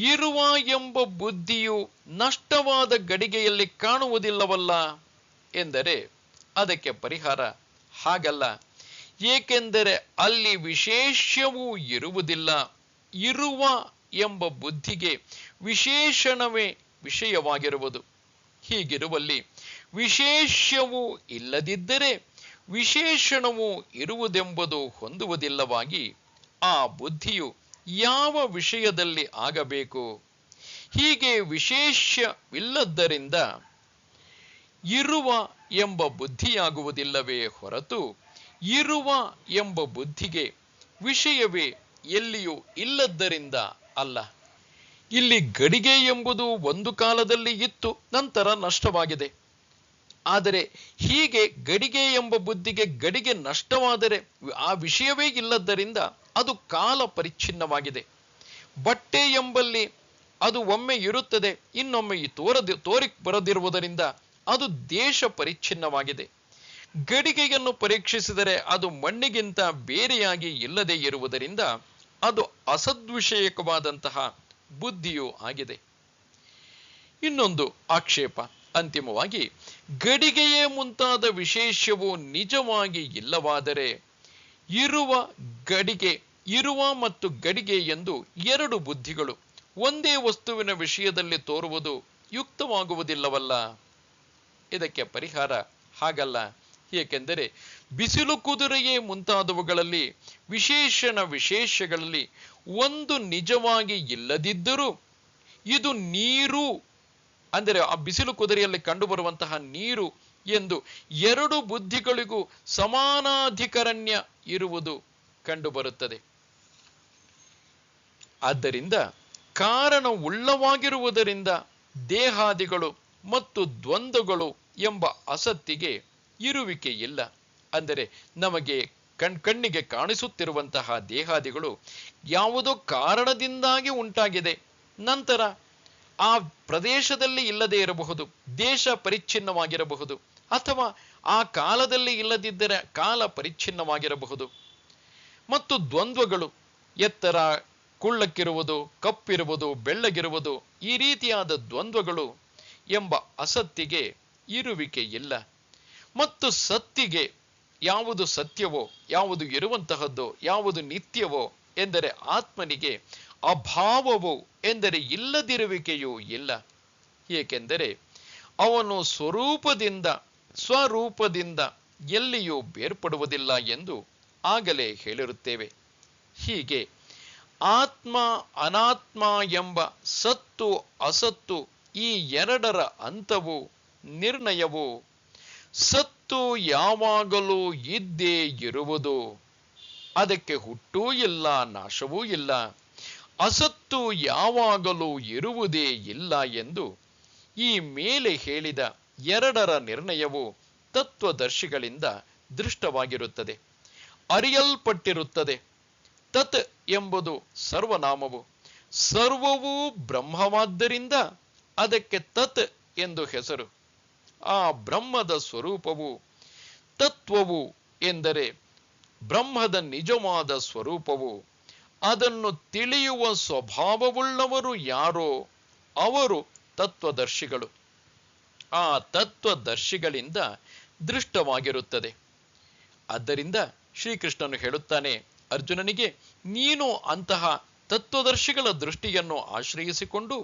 ಇರುವ ಎಂಬ ಬುದ್ಧಿಯು ನಷ್ಟವಾದ ಗಡಿಗೆಯಲ್ಲಿ ಕಾಣುವುದಿಲ್ಲವಲ್ಲ ಎಂದರೆ ಅದಕ್ಕೆ ಪರಿಹಾರ ಹಾಗಲ್ಲ. ಏಕೆಂದರೆ ಅಲ್ಲಿ ವಿಶೇಷ್ಯವೂ ಇರುವುದಿಲ್ಲ. ಇರುವ ಎಂಬ ಬುದ್ಧಿಗೆ ವಿಶೇಷಣವೇ ವಿಷಯವಾಗಿರುವುದು. ಹೀಗಿರುವಲ್ಲಿ ವಿಶೇಷ್ಯವೂ ಇಲ್ಲದಿದ್ದರೆ ವಿಶೇಷಣವು ಇರುವುದೆಂಬುದು ಹೊಂದುವುದಿಲ್ಲವಾಗಿ ಆ ಬುದ್ಧಿಯು ಯಾವ ವಿಷಯದಲ್ಲಿ ಆಗಬೇಕು? ಹೀಗೆ ವಿಶೇಷ್ಯವಿಲ್ಲದ್ದರಿಂದ ಇರುವ ಎಂಬ ಬುದ್ಧಿಯಾಗುವುದಿಲ್ಲವೇ ಹೊರತು ಇರುವ ಎಂಬ ಬುದ್ಧಿಗೆ ವಿಷಯವೇ ಎಲ್ಲಿಯೂ ಇಲ್ಲದ್ದರಿಂದ ಅಲ್ಲ. ಇಲ್ಲಿ ಗಡಿಗೆ ಎಂಬುದು ಒಂದು ಕಾಲದಲ್ಲಿ ಇತ್ತು, ನಂತರ ನಷ್ಟವಾಗಿದೆ. ಆದರೆ ಹೀಗೆ ಗಡಿಗೆ ಎಂಬ ಬುದ್ಧಿಗೆ ಗಡಿಗೆ ನಷ್ಟವಾದರೆ ಆ ವಿಷಯವೇ ಇಲ್ಲದ್ದರಿಂದ ಅದು ಕಾಲ ಪರಿಚ್ಛಿನ್ನವಾಗಿದೆ. ಬಟ್ಟೆ ಎಂಬಲ್ಲಿ ಅದು ಒಮ್ಮೆ ಇರುತ್ತದೆ, ಇನ್ನೊಮ್ಮೆ ತೋರಿ ಬರದಿರುವುದರಿಂದ ಅದು ದೇಶ ಪರಿಚ್ಛಿನ್ನವಾಗಿದೆ. ಗಡಿಗೆಯನ್ನು ಪರೀಕ್ಷಿಸಿದರೆ ಅದು ಮಣ್ಣಿಗಿಂತ ಬೇರೆಯಾಗಿ ಇಲ್ಲದೆ ಇರುವುದರಿಂದ ಅದು ಅಸದ್ವಿಷಯಕವಾದಂತಹ ಬುದ್ಧಿಯೂ ಆಗಿದೆ. ಇನ್ನೊಂದು ಆಕ್ಷೇಪ, ಅಂತಿಮವಾಗಿ ಗಡಿಗೆಯೇ ಮುಂತಾದ ವಿಶೇಷವು ನಿಜವಾಗಿ ಇಲ್ಲವಾದರೆ ಇರುವ ಮತ್ತು ಗಡಿಗೆ ಎಂದು ಎರಡು ಬುದ್ಧಿಗಳು ಒಂದೇ ವಸ್ತುವಿನ ವಿಷಯದಲ್ಲಿ ತೋರುವುದು ಯುಕ್ತವಾಗುವುದಿಲ್ಲವಲ್ಲ. ಇದಕ್ಕೆ ಪರಿಹಾರ ಹಾಗಲ್ಲ. ಏಕೆಂದರೆ ಬಿಸಿಲು ಕುದುರೆಯೇ ಮುಂತಾದವುಗಳಲ್ಲಿ ವಿಶೇಷಗಳಲ್ಲಿ ಒಂದು ನಿಜವಾಗಿ ಇಲ್ಲದಿದ್ದರೂ ಇದು ನೀರು, ಅಂದರೆ ಆ ಬಿಸಿಲು ಕುದುರೆಯಲ್ಲಿ ಕಂಡುಬರುವಂತಹ ನೀರು ಎಂದು ಎರಡು ಬುದ್ಧಿಗಳಿಗೂ ಸಮಾನಾಧಿಕರಣ್ಯ ಇರುವುದು ಕಂಡುಬರುತ್ತದೆ. ಆದ್ದರಿಂದ ಕಾರಣವುಳ್ಳವಾಗಿರುವುದರಿಂದ ದೇಹಾದಿಗಳು ಮತ್ತು ದ್ವಂದ್ವಗಳು ಎಂಬ ಅಸತ್ತಿಗೆ ಇರುವಿಕೆ ಇಲ್ಲ. ಅಂದರೆ ನಮಗೆ ಕಣ್ಣಿಗೆ ಕಾಣಿಸುತ್ತಿರುವಂತಹ ದೇಹಾದಿಗಳು ಯಾವುದೋ ಕಾರಣದಿಂದಾಗಿ ಉಂಟಾಗಿದೆ, ನಂತರ ಆ ಪ್ರದೇಶದಲ್ಲಿ ಇಲ್ಲದೆ ಇರಬಹುದು, ದೇಶ ಪರಿಚ್ಛಿನ್ನವಾಗಿರಬಹುದು, ಅಥವಾ ಆ ಕಾಲದಲ್ಲಿ ಇಲ್ಲದಿದ್ದರೆ ಕಾಲ ಪರಿಚ್ಛಿನ್ನವಾಗಿರಬಹುದು. ಮತ್ತು ದ್ವಂದ್ವಗಳು ಎತ್ತರ, ಕುಳ್ಳಕ್ಕಿರುವುದು, ಕಪ್ಪಿರುವುದು, ಬೆಳ್ಳಗಿರುವುದು, ಈ ರೀತಿಯಾದ ದ್ವಂದ್ವಗಳು ಎಂಬ ಅಸತ್ತಿಗೆ ಇರುವಿಕೆ ಇಲ್ಲ. ಮತ್ತು ಸತ್ತಿಗೆ ಯಾವುದು ಸತ್ಯವೋ, ಯಾವುದು ಇರುವಂತಹದ್ದೋ, ಯಾವುದು ನಿತ್ಯವೋ ಎಂದರೆ ಆತ್ಮನಿಗೆ ಅಭಾವವು ಎಂದರೆ ಇಲ್ಲದಿರುವಿಕೆಯೂ ಇಲ್ಲ. ಏಕೆಂದರೆ ಅವನು ಸ್ವರೂಪದಿಂದ ಎಲ್ಲಿಯೂ ಬೇರ್ಪಡುವುದಿಲ್ಲ ಎಂದು ಆಗಲೇ ಹೇಳಿರುತ್ತೇವೆ. ಹೀಗೆ ಆತ್ಮ ಅನಾತ್ಮ ಎಂಬ ಸತ್ತು ಅಸತ್ತು ಈ ಎರಡರ ಅಂತವು ನಿರ್ಣಯವು ಸತ್ತು ಯಾವಾಗಲೂ ಇದ್ದೇ ಇರುವುದು, ಅದಕ್ಕೆ ಹುಟ್ಟೂ ಇಲ್ಲ, ನಾಶವೂ ಇಲ್ಲ, ಅಸತ್ತು ಯಾವಾಗಲೂ ಇರುವುದೇ ಇಲ್ಲ ಎಂದು ಈ ಮೇಲೆ ಹೇಳಿದ ಎರಡರ ನಿರ್ಣಯವು ತತ್ವದರ್ಶಿಗಳಿಂದ ದೃಷ್ಟವಾಗಿರುತ್ತದೆ, ಅರಿಯಲ್ಪಟ್ಟಿರುತ್ತದೆ. ತತ್ ಎಂಬುದು ಸರ್ವನಾಮವು, ಸರ್ವವೂ ಬ್ರಹ್ಮವಾದ್ದರಿಂದ ಅದಕ್ಕೆ ತತ್ ಎಂದು ಹೆಸರು. ಆ ಬ್ರಹ್ಮದ ಸ್ವರೂಪವು ತತ್ವವು ಎಂದರೆ ಬ್ರಹ್ಮದ ನಿಜವಾದ ಸ್ವರೂಪವು. ಅದನ್ನು ತಿಳಿಯುವ ಸ್ವಭಾವವುಳ್ಳವರು ಯಾರೋ ಅವರು ತತ್ವದರ್ಶಿಗಳು. ಆ ತತ್ವದರ್ಶಿಗಳಿಂದ ದೃಷ್ಟವಾಗಿರುತ್ತದೆ. ಆದ್ದರಿಂದ ಶ್ರೀಕೃಷ್ಣನು ಹೇಳುತ್ತಾನೆ ಅರ್ಜುನನಿಗೆ, ನೀನು ಅಂತಹ ತತ್ವದರ್ಶಿಗಳ ದೃಷ್ಟಿಯನ್ನು ಆಶ್ರಯಿಸಿಕೊಂಡು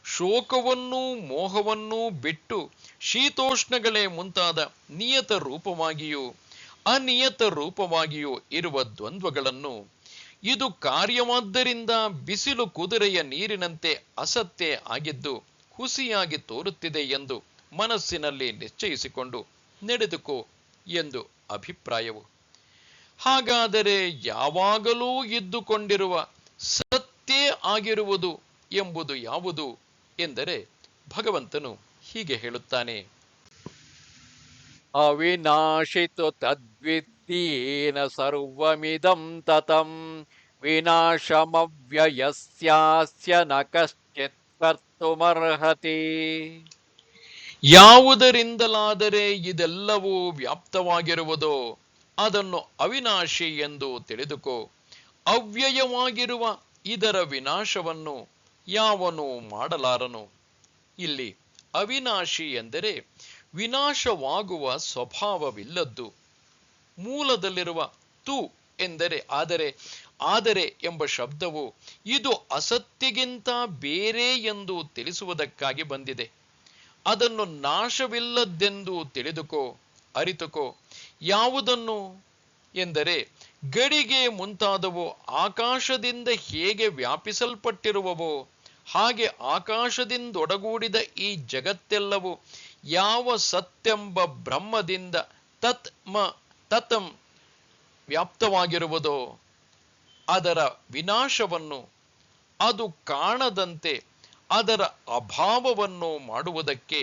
ಶೋಕವನ್ನೂ ಮೋಹವನ್ನೂ ಬಿಟ್ಟು ಶೀತೋಷ್ಣಗಳೇ ಮುಂತಾದ ನಿಯತ ರೂಪವಾಗಿಯೂ ಅನಿಯತ ರೂಪವಾಗಿಯೂ ಇರುವ ದ್ವಂದ್ವಗಳನ್ನು, ಇದು ಕಾರ್ಯವಾದ್ದರಿಂದ ಬಿಸಿಲು ಕುದುರೆಯ ನೀರಿನಂತೆ ಅಸತ್ತೇ ಆಗಿದ್ದು ಹುಸಿಯಾಗಿ ತೋರುತ್ತಿದೆ ಎಂದು ಮನಸ್ಸಿನಲ್ಲಿ ನಿಶ್ಚಯಿಸಿಕೊಂಡು ನಡೆದುಕೋ ಎಂದು ಅಭಿಪ್ರಾಯವು. ಹಾಗಾದರೆ ಯಾವಾಗಲೂ ಇದ್ದುಕೊಂಡಿರುವ ಸತ್ತೇ ಆಗಿರುವುದು ಎಂಬುದು ಯಾವುದು ಎಂದರೆ ಭಗವಂತನು ಹೀಗೆ ಹೇಳುತ್ತಾನೆ, ಅವಿನಾಶಿತು ತದ್ವಿದ್ದೀನ ಸರ್ವಮಿದಂ ತತಂ ವಿನಾಶಮವ್ಯಯಸ್ಯಾಸ್ಯ ನ ಕಶ್ಚಿತ್ ಕರ್ತುಮರ್ಹತಿ. ಯಾವುದರಿಂದಲಾದರೆ ಇದೆಲ್ಲವೂ ವ್ಯಾಪ್ತವಾಗಿರುವುದೋ ಅದನ್ನು ಅವಿನಾಶಿ ಎಂದು ತಿಳಿದುಕೋ. ಅವ್ಯಯವಾಗಿರುವ ಇದರ ವಿನಾಶವನ್ನು ಯಾವನೂ ಮಾಡಲಾರನು. ಇಲ್ಲಿ ಅವಿನಾಶಿ ಎಂದರೆ ವಿನಾಶವಾಗುವ ಸ್ವಭಾವವಿಲ್ಲದ್ದು. ಮೂಲದಲ್ಲಿರುವ ತು ಎಂದರೆ ಆದರೆ ಎಂಬ ಶಬ್ದವು ಇದು ಅಸತ್ತಿಗಿಂತ ಬೇರೆ ಎಂದು ತಿಳಿಸುವುದಕ್ಕಾಗಿ ಬಂದಿದೆ. ಅದನ್ನು ನಾಶವಿಲ್ಲದ್ದೆಂದು ತಿಳಿದುಕೋ, ಅರಿತುಕೋ. ಯಾವುದನ್ನು ಎಂದರೆ ಗಡಿಗೆ ಮುಂತಾದವು ಆಕಾಶದಿಂದ ಹೇಗೆ ವ್ಯಾಪಿಸಲ್ಪಟ್ಟಿರುವವೋ ಹಾಗೆ ಆಕಾಶದಿಂದೊಡಗೂಡಿದ ಈ ಜಗತ್ತೆಲ್ಲವೂ ಯಾವ ಸತ್ಯೆಂಬ ಬ್ರಹ್ಮದಿಂದ ತತಂ ವ್ಯಾಪ್ತವಾಗಿರುವುದೋ ಅದರ ವಿನಾಶವನ್ನು, ಅದು ಕಾಣದಂತೆ ಅದರ ಅಭಾವವನ್ನು ಮಾಡುವುದಕ್ಕೆ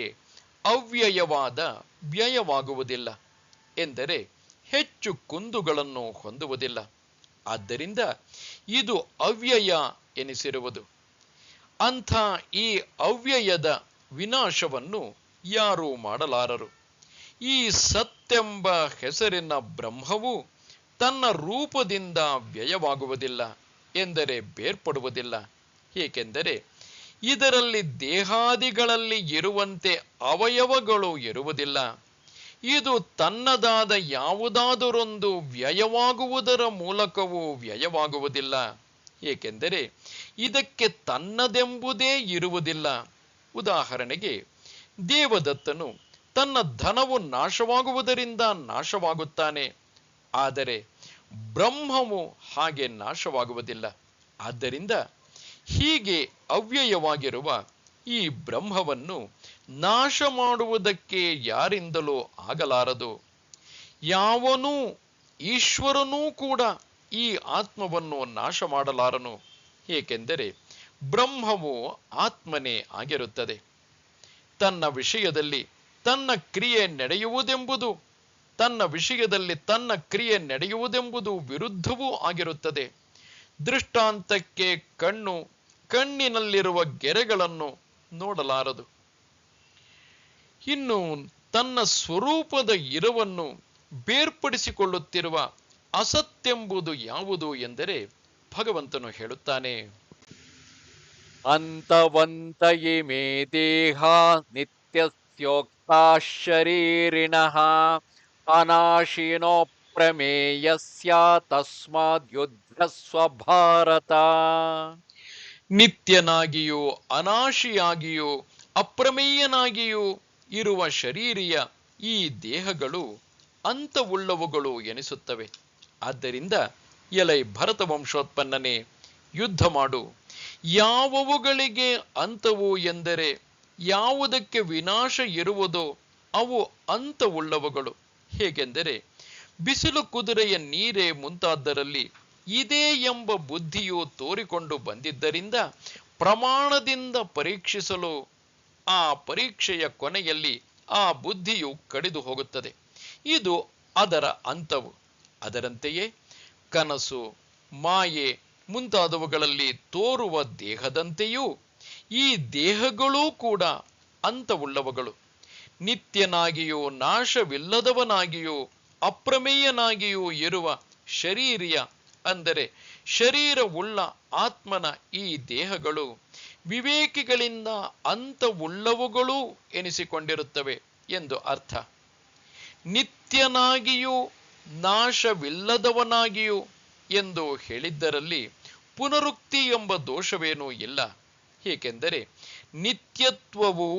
ಅವ್ಯಯವಾದ ವ್ಯಯವಾಗುವುದಿಲ್ಲ, ಎಂದರೆ ಹೆಚ್ಚು ಕುಂದುಗಳನ್ನು ಹೊಂದುವುದಿಲ್ಲ. ಆದ್ದರಿಂದ ಇದು ಅವ್ಯಯ ಎನಿಸಿರುವುದು. ಅಂಥ ಈ ಅವ್ಯಯದ ವಿನಾಶವನ್ನು ಯಾರೂ ಮಾಡಲಾರರು. ಈ ಸತ್ಯೆಂಬ ಹೆಸರಿನ ಬ್ರಹ್ಮವು ತನ್ನ ರೂಪದಿಂದ ವ್ಯಯವಾಗುವುದಿಲ್ಲ, ಎಂದರೆ ಬೇರ್ಪಡುವುದಿಲ್ಲ. ಏಕೆಂದರೆ ಇದರಲ್ಲಿ ದೇಹಾದಿಗಳಲ್ಲಿ ಇರುವಂತೆ ಅವಯವಗಳು ಇರುವುದಿಲ್ಲ. ಇದು ತನ್ನದಾದ ಯಾವುದಾದರೊಂದು ವ್ಯಯವಾಗುವುದರ ಮೂಲಕವೂ ವ್ಯಯವಾಗುವುದಿಲ್ಲ. ಏಕೆಂದರೆ ಇದಕ್ಕೆ ತನ್ನದೆಂಬುದೇ ಇರುವುದಿಲ್ಲ. ಉದಾಹರಣೆಗೆ, ದೇವದತ್ತನು ತನ್ನ ಧನವು ನಾಶವಾಗುವುದರಿಂದ ನಾಶವಾಗುತ್ತಾನೆ, ಆದರೆ ಬ್ರಹ್ಮವು ಹಾಗೆ ನಾಶವಾಗುವುದಿಲ್ಲ. ಆದ್ದರಿಂದ ಹೀಗೆ ಅವ್ಯಯವಾಗಿರುವ ಈ ಬ್ರಹ್ಮವನ್ನು ನಾಶ ಮಾಡುವುದಕ್ಕೆ ಯಾರಿಂದಲೂ ಆಗಲಾರದು. ಯಾವನೂ ಈಶ್ವರನೂ ಕೂಡ ಈ ಆತ್ಮವನ್ನು ನಾಶ ಮಾಡಲಾರನು. ಏಕೆಂದರೆ ಬ್ರಹ್ಮವು ಆತ್ಮನೇ ಆಗಿರುತ್ತದೆ. ತನ್ನ ವಿಷಯದಲ್ಲಿ ತನ್ನ ಕ್ರಿಯೆ ನಡೆಯುವುದೆಂಬುದು ವಿರುದ್ಧವೂ ಆಗಿರುತ್ತದೆ. ದೃಷ್ಟಾಂತಕ್ಕೆ ಕಣ್ಣು ಕಣ್ಣಿನಲ್ಲಿರುವ ಗೆರೆಗಳನ್ನು ನೋಡಲಾರದು. ಇನ್ನು ತನ್ನ ಸ್ವರೂಪದ ಇರವನ್ನು ಬೇರ್ಪಡಿಸಿಕೊಳ್ಳುತ್ತಿರುವ ಅಸತ್ಯೆಂಬುದು ಯಾವುದು ಎಂದರೆ ಭಗವಂತನು ಹೇಳುತ್ತಾನೆ, ಅಂತವಂತ ಇಮೇ ದೇಹ ನಿತ್ಯಸ್ಯೋಕ್ತಾ ಶರೀರಿಣಃ ಅನಾಶಿನೋ ಪ್ರಮೇಯಸ್ಯ ತಸ್ಮಾದ್ ಯುದ್ಧಸ್ವ ಭಾರತ. ನಿತ್ಯನಾಗಿಯೂ ಅನಾಶಿಯಾಗಿಯೂ ಅಪ್ರಮೇಯನಾಗಿಯೂ ಇರುವ ಶರೀರಿಯ ಈ ದೇಹಗಳು ಅಂತವುಳ್ಳವುಗಳು ಎನಿಸುತ್ತವೆ. ಆದ್ದರಿಂದ ಎಲೈ ಭರತ ವಂಶೋತ್ಪನ್ನನೇ, ಯುದ್ಧ ಮಾಡು. ಯಾವುವುಗಳಿಗೆ ಅಂತವು ಎಂದರೆ ಯಾವುದಕ್ಕೆ ವಿನಾಶ ಇರುವುದೋ ಅವು ಅಂತವುಳ್ಳವುಗಳು. ಹೇಗೆಂದರೆ ಬಿಸಿಲು ಕುದುರೆಯ ನೀರೇ ಮುಂತಾದರಲ್ಲಿ ಇದೇ ಎಂಬ ಬುದ್ಧಿಯು ತೋರಿಕೊಂಡು ಬಂದಿದ್ದರಿಂದ ಪ್ರಮಾಣದಿಂದ ಪರೀಕ್ಷಿಸಲು ಆ ಪರೀಕ್ಷೆಯ ಕೊನೆಯಲ್ಲಿ ಆ ಬುದ್ಧಿಯು ಕಡಿದು ಹೋಗುತ್ತದೆ. ಇದು ಅದರ ಅಂತವು. ಅದರಂತೆಯೇ ಕನಸು, ಮಾಯೆ ಮುಂತಾದವುಗಳಲ್ಲಿ ತೋರುವ ದೇಹದಂತೆಯೂ ಈ ದೇಹಗಳೂ ಕೂಡ ಅಂತವುಳ್ಳವುಗಳು. ನಿತ್ಯನಾಗಿಯೂ ನಾಶವಿಲ್ಲದವನಾಗಿಯೂ ಅಪ್ರಮೇಯನಾಗಿಯೂ ಇರುವ ಶರೀರಿಯ ಅಂದರೆ ಶರೀರವುಳ್ಳ ಆತ್ಮನ ಈ ದೇಹಗಳು ವಿವೇಕಿಗಳಿಂದ ಅಂತವುಳ್ಳವುಗಳೂ ಎನಿಸಿಕೊಂಡಿರುತ್ತವೆ ಎಂದು ಅರ್ಥ. ನಿತ್ಯನಾಗಿಯೂ ನಾಶವಿಲ್ಲದವನಾಗಿಯೂ ಎಂದು ಹೇಳಿದ್ದರಲ್ಲಿ ಪುನರುಕ್ತಿ ಎಂಬ ದೋಷವೇನೂ ಇಲ್ಲ. ಏಕೆಂದರೆ ನಿತ್ಯತ್ವವು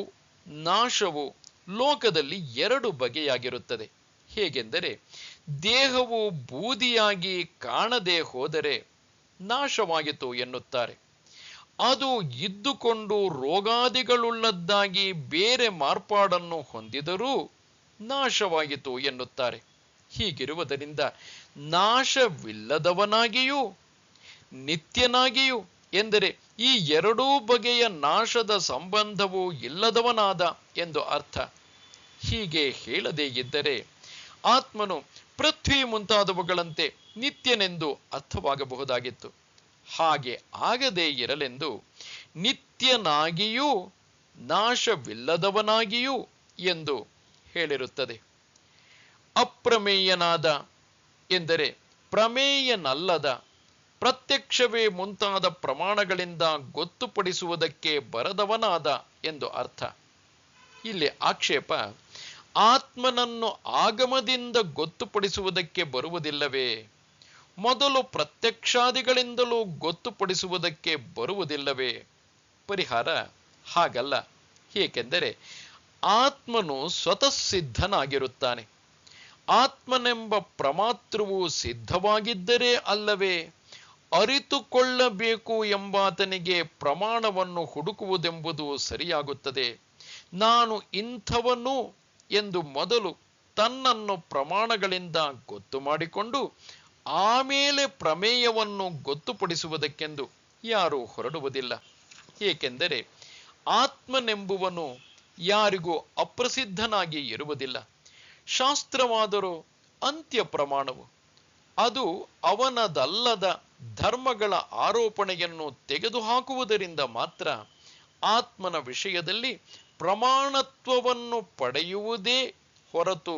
ನಾಶವು ಲೋಕದಲ್ಲಿ ಎರಡು ಬಗೆಯಾಗಿರುತ್ತದೆ. ಹೇಗೆಂದರೆ ದೇಹವು ಬೂದಿಯಾಗಿ ಕಾಣದೆ ಹೋದರೆ ನಾಶವಾಯಿತು ಎನ್ನುತ್ತಾರೆ. ಅದು ಇದ್ದುಕೊಂಡು ರೋಗಾದಿಗಳುಳ್ಳದ್ದಾಗಿ ಬೇರೆ ಮಾರ್ಪಾಡನ್ನು ಹೊಂದಿದರೂ ನಾಶವಾಯಿತು ಎನ್ನುತ್ತಾರೆ. ಹೀಗಿರುವುದರಿಂದ ನಾಶವಿಲ್ಲದವನಾಗಿಯೂ ನಿತ್ಯನಾಗಿಯೂ ಎಂದರೆ ಈ ಎರಡೂ ಬಗೆಯ ನಾಶದ ಸಂಬಂಧವೂ ಇಲ್ಲದವನಾದ ಎಂದು ಅರ್ಥ. ಹೀಗೆ ಹೇಳದೇ ಇದ್ದರೆ ಆತ್ಮನು ಪೃಥ್ವಿ ಮುಂತಾದವುಗಳಂತೆ ನಿತ್ಯನೆಂದು ಅರ್ಥವಾಗಬಹುದಾಗಿತ್ತು. ಹಾಗೆ ಆಗದೇ ಇರಲೆಂದು ನಿತ್ಯನಾಗಿಯೂ ನಾಶವಿಲ್ಲದವನಾಗಿಯೂ ಎಂದು ಹೇಳಿರುತ್ತದೆ. ಅಪ್ರಮೇಯನಾದ ಎಂದರೆ ಪ್ರಮೇಯನಲ್ಲದ, ಪ್ರತ್ಯಕ್ಷವೇ ಮುಂತಾದ ಪ್ರಮಾಣಗಳಿಂದ ಗೊತ್ತುಪಡಿಸುವುದಕ್ಕೆ ಬರದವನಾದ ಎಂದು ಅರ್ಥ. ಇಲ್ಲಿ ಆಕ್ಷೇಪ, ಆತ್ಮನನ್ನು ಆಗಮದಿಂದ ಗೊತ್ತುಪಡಿಸುವುದಕ್ಕೆ ಬರುವುದಿಲ್ಲವೇ? ಮೊದಲು ಪ್ರತ್ಯಕ್ಷಾದಿಗಳಿಂದಲೂ ಗೊತ್ತುಪಡಿಸುವುದಕ್ಕೆ ಬರುವುದಿಲ್ಲವೇ? ಪರಿಹಾರ, ಹಾಗಲ್ಲ. ಏಕೆಂದರೆ ಆತ್ಮನು ಸ್ವತಃ ಸಿದ್ಧನಾಗಿರುತ್ತಾನೆ. ಆತ್ಮನೆಂಬ ಪ್ರಮಾತೃವು ಸಿದ್ಧವಾಗಿದ್ದರೆ ಅಲ್ಲವೇ ಅರಿತುಕೊಳ್ಳಬೇಕು ಎಂಬಾತನಿಗೆ ಪ್ರಮಾಣವನ್ನು ಹುಡುಕುವುದೆಂಬುದು ಸರಿಯಾಗುತ್ತದೆ. ನಾನು ಇಂಥವನು ಎಂದು ಮೊದಲು ತನ್ನನ್ನು ಪ್ರಮಾಣಗಳಿಂದ ಗೊತ್ತು ಮಾಡಿಕೊಂಡು ಆಮೇಲೆ ಪ್ರಮೇಯವನ್ನು ಗೊತ್ತುಪಡಿಸುವುದಕ್ಕೆಂದು ಯಾರೂ ಹೊರಡುವುದಿಲ್ಲ. ಏಕೆಂದರೆ ಆತ್ಮನೆಂಬುವನು ಯಾರಿಗೂ ಅಪ್ರಸಿದ್ಧನಾಗಿ ಇರುವುದಿಲ್ಲ. ಶಾಸ್ತ್ರವಾದರೂ ಅಂತ್ಯ ಪ್ರಮಾಣವು ಅದು ಅವನದಲ್ಲದ ಧರ್ಮಗಳ ಆರೋಪಣೆಯನ್ನು ತೆಗೆದುಹಾಕುವುದರಿಂದ ಮಾತ್ರ ಆತ್ಮನ ವಿಷಯದಲ್ಲಿ ಪ್ರಮಾಣತ್ವವನ್ನು ಪಡೆಯುವುದೇ ಹೊರತು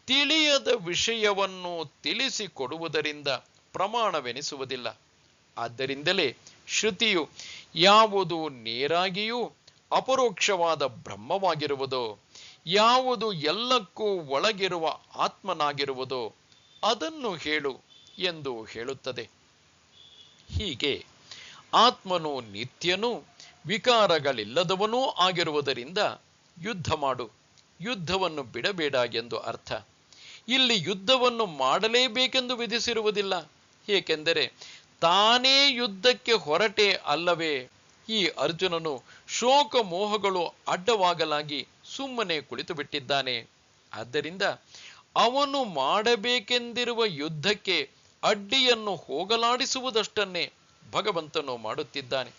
ತಿಳಿಯದ ವಿಷಯವನ್ನು ತಿಳಿಸಿಕೊಡುವುದರಿಂದ ಪ್ರಮಾಣವೆನಿಸುವುದಿಲ್ಲ. ಆದ್ದರಿಂದಲೇ ಶ್ರುತಿಯು ಯಾವುದು ನೇರಾಗಿಯೂ ಅಪರೋಕ್ಷವಾದ ಬ್ರಹ್ಮವಾಗಿರುವುದೋ, ಯಾವುದು ಎಲ್ಲಕ್ಕೂ ಒಳಗಿರುವ ಆತ್ಮನಾಗಿರುವುದೋ ಅದನ್ನು ಹೇಳು ಎಂದು ಹೇಳುತ್ತದೆ. ಹೀಗೆ ಆತ್ಮನು ನಿತ್ಯನೂ ವಿಕಾರಗಳಿಲ್ಲದವನೂ ಆಗಿರುವುದರಿಂದ ಯುದ್ಧ ಮಾಡು, ಯುದ್ಧವನ್ನು ಬಿಡಬೇಡ ಎಂದು ಅರ್ಥ. ಇಲ್ಲಿ ಯುದ್ಧವನ್ನು ಮಾಡಲೇಬೇಕೆಂದು ವಿಧಿಸಿರುವುದಿಲ್ಲ. ಏಕೆಂದರೆ ತಾನೇ ಯುದ್ಧಕ್ಕೆ ಹೊರಟೇ ಅಲ್ಲವೇ ಈ ಅರ್ಜುನನು ಶೋಕ ಮೋಹಗಳು ಅಡ್ಡವಾಗಲಾಗಿ ಸುಮ್ಮನೆ ಕುಳಿತು ಬಿಟ್ಟಿದ್ದಾನೆ. ಆದ್ದರಿಂದ ಅವನು ಮಾಡಬೇಕೆಂದಿರುವ ಯುದ್ಧಕ್ಕೆ ಅಡ್ಡಿಯನ್ನು ಹೋಗಲಾಡಿಸುವುದಷ್ಟನ್ನೇ ಭಗವಂತನು ಮಾಡುತ್ತಿದ್ದಾನೆ.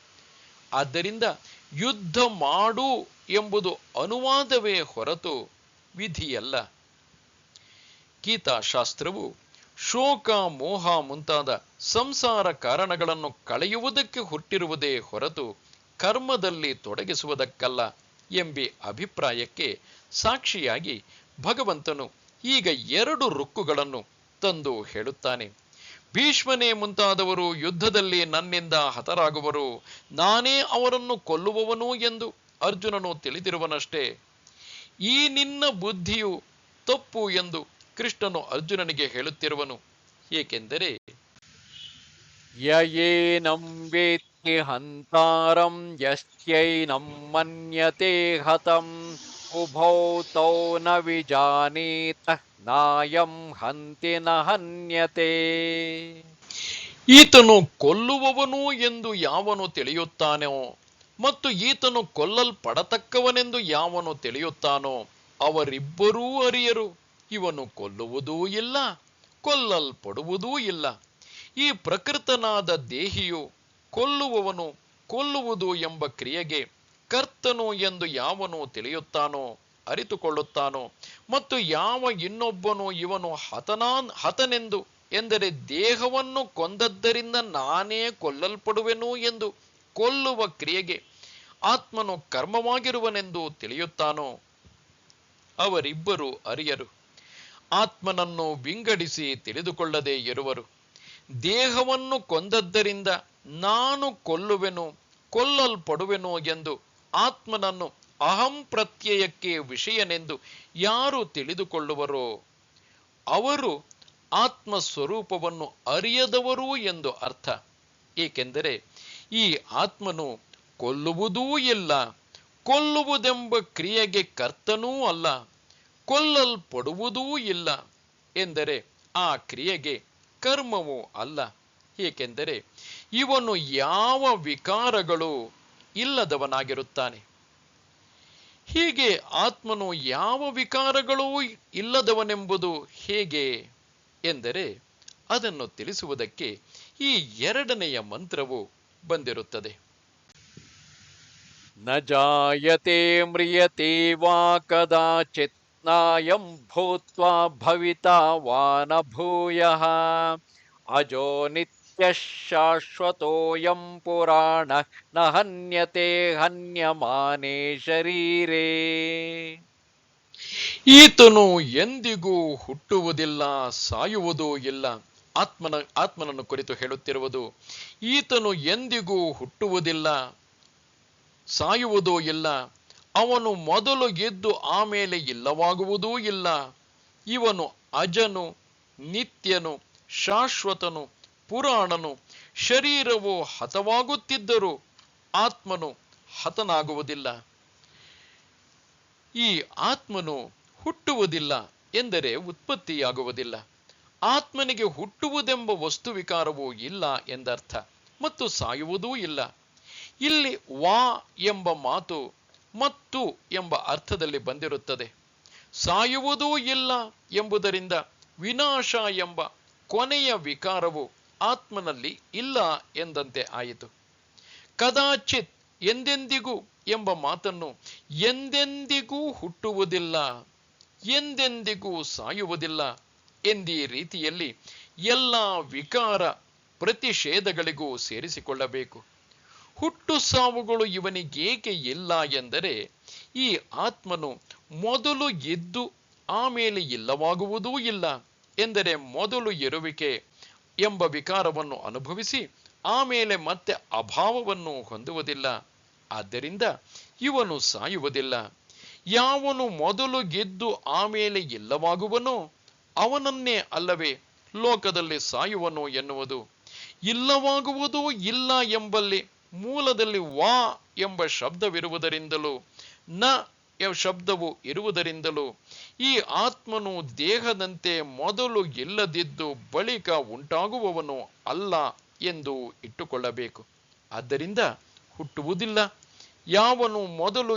ಆದ್ದರಿಂದ ಯುದ್ಧ ಮಾಡು ಎಂಬುದು ಅನುವಾದವೇ ಹೊರತು ವಿಧಿಯಲ್ಲ. ಗೀತಾಶಾಸ್ತ್ರವು ಶೋಕ ಮೋಹ ಮುಂತಾದ ಸಂಸಾರ ಕಾರಣಗಳನ್ನು ಕಳೆಯುವುದಕ್ಕೆ ಹುಟ್ಟಿರುವುದೇ ಹೊರತು ಕರ್ಮದಲ್ಲಿ ತೊಡಗಿಸುವುದಕ್ಕಲ್ಲ ಎಂಬ ಅಭಿಪ್ರಾಯಕ್ಕೆ ಸಾಕ್ಷಿಯಾಗಿ ಭಗವಂತನು ಈಗ 2 ರುಕ್ಕುಗಳನ್ನು ತಂದು ಹೇಳುತ್ತಾನೆ. ಭೀಷ್ಮನೇ ಮುಂತಾದವರು ಯುದ್ಧದಲ್ಲಿ ನನ್ನಿಂದ ಹತರಾಗುವರು, ನಾನೇ ಅವರನ್ನು ಕೊಲ್ಲುವವನು ಎಂದು ಅರ್ಜುನನು ತಿಳಿದಿರುವನಷ್ಟೇ. ಈ ನಿನ್ನ ಬುದ್ಧಿಯು ತಪ್ಪು ಎಂದು ಕೃಷ್ಣನು ಅರ್ಜುನನಿಗೆ ಹೇಳುತ್ತಿರುವನು. ಏಕೆಂದರೆ ಯಯೇನಂ ವೇತ್ತಿ ಹಂತಾರಂ ಯಶ್ಚೈನಂ ಮನ್ಯತೆ ಹತಂ ಉಭೌ ತೌ ನ ವಿಜಾನೀತಃ ನಾಯಂ ಹಂತಿ ನ ಹನ್ಯತೆ. ಈತನು ಕೊಲ್ಲುವವನು ಎಂದು ಯಾವನು ತಿಳಿಯುತ್ತಾನೋ ಮತ್ತು ಈತನು ಕೊಲ್ಲಲ್ಪಡತಕ್ಕವನೆಂದು ಯಾವನು ತಿಳಿಯುತ್ತಾನೋ ಅವರಿಬ್ಬರೂ ಅರಿಯರು. ಇವನು ಕೊಲ್ಲುವುದೂ ಇಲ್ಲ, ಕೊಲ್ಲಲ್ಪಡುವುದೂ ಇಲ್ಲ. ಈ ಪ್ರಕೃತನಾದ ದೇಹಿಯು ಕೊಲ್ಲುವವನು ಕೊಲ್ಲುವುದು ಎಂಬ ಕ್ರಿಯೆಗೆ ಕರ್ತನು ಎಂದು ಯಾವನು ತಿಳಿಯುತ್ತಾನೋ ಅರಿತುಕೊಳ್ಳುತ್ತಾನೋ ಮತ್ತು ಯಾವ ಇನ್ನೊಬ್ಬನು ಇವನು ಹತನೆಂದು ಎಂದರೆ ದೇಹವನ್ನು ಕೊಂದದ್ದರಿಂದ ನಾನೇ ಕೊಲ್ಲಲ್ಪಡುವೆನು ಎಂದು ಕೊಲ್ಲುವ ಕ್ರಿಯೆಗೆ ಆತ್ಮನು ಕರ್ಮವಾಗಿರುವನೆಂದು ತಿಳಿಯುತ್ತಾನೋ ಅವರಿಬ್ಬರು ಅರಿಯರು. ಆತ್ಮನನ್ನು ವಿಂಗಡಿಸಿ ತಿಳಿದುಕೊಳ್ಳದೆ ಇರುವರು. ದೇಹವನ್ನು ಕೊಂದದ್ದರಿಂದ ನಾನು ಕೊಲ್ಲುವೆನು ಕೊಲ್ಲಲ್ಪಡುವೆನು ಎಂದು ಆತ್ಮನನ್ನು ಅಹಂ ಪ್ರತ್ಯಯಕ್ಕೆ ವಿಷಯನೆಂದು ಯಾರು ತಿಳಿದುಕೊಳ್ಳುವರೋ ಅವರು ಆತ್ಮ ಸ್ವರೂಪವನ್ನು ಅರಿಯದವರು ಎಂದು ಅರ್ಥ. ಏಕೆಂದರೆ ಈ ಆತ್ಮನು ಕೊಲ್ಲುವುದೂ ಇಲ್ಲ, ಕೊಲ್ಲುವುದೆಂಬ ಕ್ರಿಯೆಗೆ ಕರ್ತನೂ ಅಲ್ಲ, ಕೊಲ್ಲಲ್ಪಡುವುದೂ ಇಲ್ಲ ಎಂದರೆ ಆ ಕ್ರಿಯೆಗೆ ಕರ್ಮವೂ ಅಲ್ಲ. ಏಕೆಂದರೆ ಇವನು ಯಾವ ವಿಕಾರಗಳು ಇಲ್ಲದವನಾಗಿರುತ್ತಾನೆ. ಹೀಗೆ ಆತ್ಮನು ಯಾವ ವಿಕಾರಗಳೂ ಇಲ್ಲದವನೆಂಬುದು ಹೇಗೆ ಎಂದರೆ ಅದನ್ನು ತಿಳಿಸುವುದಕ್ಕೆ ಈ 2ನೆಯ ಮಂತ್ರವು ಬಂದಿರುತ್ತದೆ. ನ ಜಾಯತೆ ಮ್ರಿಯತೆ ವಾ ಕದಾಚಿತ್ ನಾಯಂ ಭೂತ್ವಾ ಭವಿತಾ ವಾ ನ ಭೂಯಃ ಅಜೋ ನಿತ್ಯಃ ಶಾಶ್ವತೋಯಂ ಪುರಾಣಃ ನ ಹನ್ಯತೆ ಹನ್ಯಮಾನೇ ಶರೀರೇ. ಈತನು ಎಂದಿಗೂ ಹುಟ್ಟುವುದಿಲ್ಲ, ಸಾಯುವುದೂ ಇಲ್ಲ. ಆತ್ಮನನ್ನು ಕುರಿತು ಹೇಳುತ್ತಿರುವುದು. ಈತನು ಎಂದಿಗೂ ಹುಟ್ಟುವುದಿಲ್ಲ, ಸಾಯುವುದೂ ಇಲ್ಲ. ಅವನು ಮೊದಲು ಗೆದ್ದು ಆಮೇಲೆ ಇಲ್ಲವಾಗುವುದೂ ಇಲ್ಲ. ಇವನು ಅಜನು, ನಿತ್ಯನು, ಶಾಶ್ವತನು, ಪುರಾಣನು. ಶರೀರವು ಹತವಾಗುತ್ತಿದ್ದರೂ ಆತ್ಮನು ಹತನಾಗುವುದಿಲ್ಲ. ಈ ಆತ್ಮನು ಹುಟ್ಟುವುದಿಲ್ಲ ಎಂದರೆ ಉತ್ಪತ್ತಿಯಾಗುವುದಿಲ್ಲ. ಆತ್ಮನಿಗೆ ಹುಟ್ಟುವುದೆಂಬ ವಸ್ತು ವಿಕಾರವೂ ಇಲ್ಲ ಎಂದರ್ಥ ಮತ್ತು ಸಾಯುವುದೂ ಇಲ್ಲ. ಇಲ್ಲಿ ವಾ ಎಂಬ ಮಾತು ಮತ್ತು ಎಂಬ ಅರ್ಥದಲ್ಲಿ ಬಂದಿರುತ್ತದೆ. ಸಾಯುವುದೂ ಇಲ್ಲ ಎಂಬುದರಿಂದ ವಿನಾಶ ಎಂಬ ಕೊನೆಯ ವಿಕಾರವು ಆತ್ಮನಲ್ಲಿ ಇಲ್ಲ ಎಂದಂತೆ ಆಯಿತು. ಕದಾಚಿತ್ ಎಂದೆಂದಿಗೂ ಎಂಬ ಮಾತನ್ನು ಎಂದೆಂದಿಗೂ ಹುಟ್ಟುವುದಿಲ್ಲ, ಎಂದೆಂದಿಗೂ ಸಾಯುವುದಿಲ್ಲ ಎಂದೀ ರೀತಿಯಲ್ಲಿ ಎಲ್ಲ ವಿಕಾರ ಪ್ರತಿಷೇಧಗಳಿಗೂ ಸೇರಿಸಿಕೊಳ್ಳಬೇಕು. ಹುಟ್ಟು ಸಾವುಗಳು ಇವನಿಗೇಕೆ ಇಲ್ಲ ಎಂದರೆ ಈ ಆತ್ಮನು ಮೊದಲು ಇದ್ದು ಆಮೇಲೆ ಇಲ್ಲವಾಗುವುದೂ ಇಲ್ಲ ಎಂದರೆ ಮೊದಲು ಇರುವಿಕೆ ಎಂಬ ವಿಕಾರವನ್ನು ಅನುಭವಿಸಿ ಆಮೇಲೆ ಮತ್ತೆ ಅಭಾವವನ್ನು ಹೊಂದುವುದಿಲ್ಲ. ಆದ್ದರಿಂದ ಇವನು ಸಾಯುವುದಿಲ್ಲ. ಯಾವನು ಮೊದಲು ಗೆದ್ದು ಆಮೇಲೆ ಇಲ್ಲವಾಗುವನೋ ಅವನನ್ನೇ ಅಲ್ಲವೇ ಲೋಕದಲ್ಲಿ ಸಾಯುವನು ಎನ್ನುವುದು. ಇಲ್ಲವಾಗುವುದೂ ಇಲ್ಲ ಎಂಬಲ್ಲಿ ಮೂಲದಲ್ಲಿ ವಾ ಎಂಬ ಶಬ್ದವಿರುವುದರಿಂದಲೂ ನ ಶಬ್ದವು ಇರುವುದರಿಂದಲೂ ಈ ಆತ್ಮನು ದೇಹದಂತೆ ಮೊದಲು ಇಲ್ಲದಿದ್ದು ಬಳಿಕ ಉಂಟಾಗುವವನು ಅಲ್ಲ ಎಂದು ಇಟ್ಟುಕೊಳ್ಳಬೇಕು. ಆದ್ದರಿಂದ ಹುಟ್ಟುವುದಿಲ್ಲ. ಯಾವನು ಮೊದಲು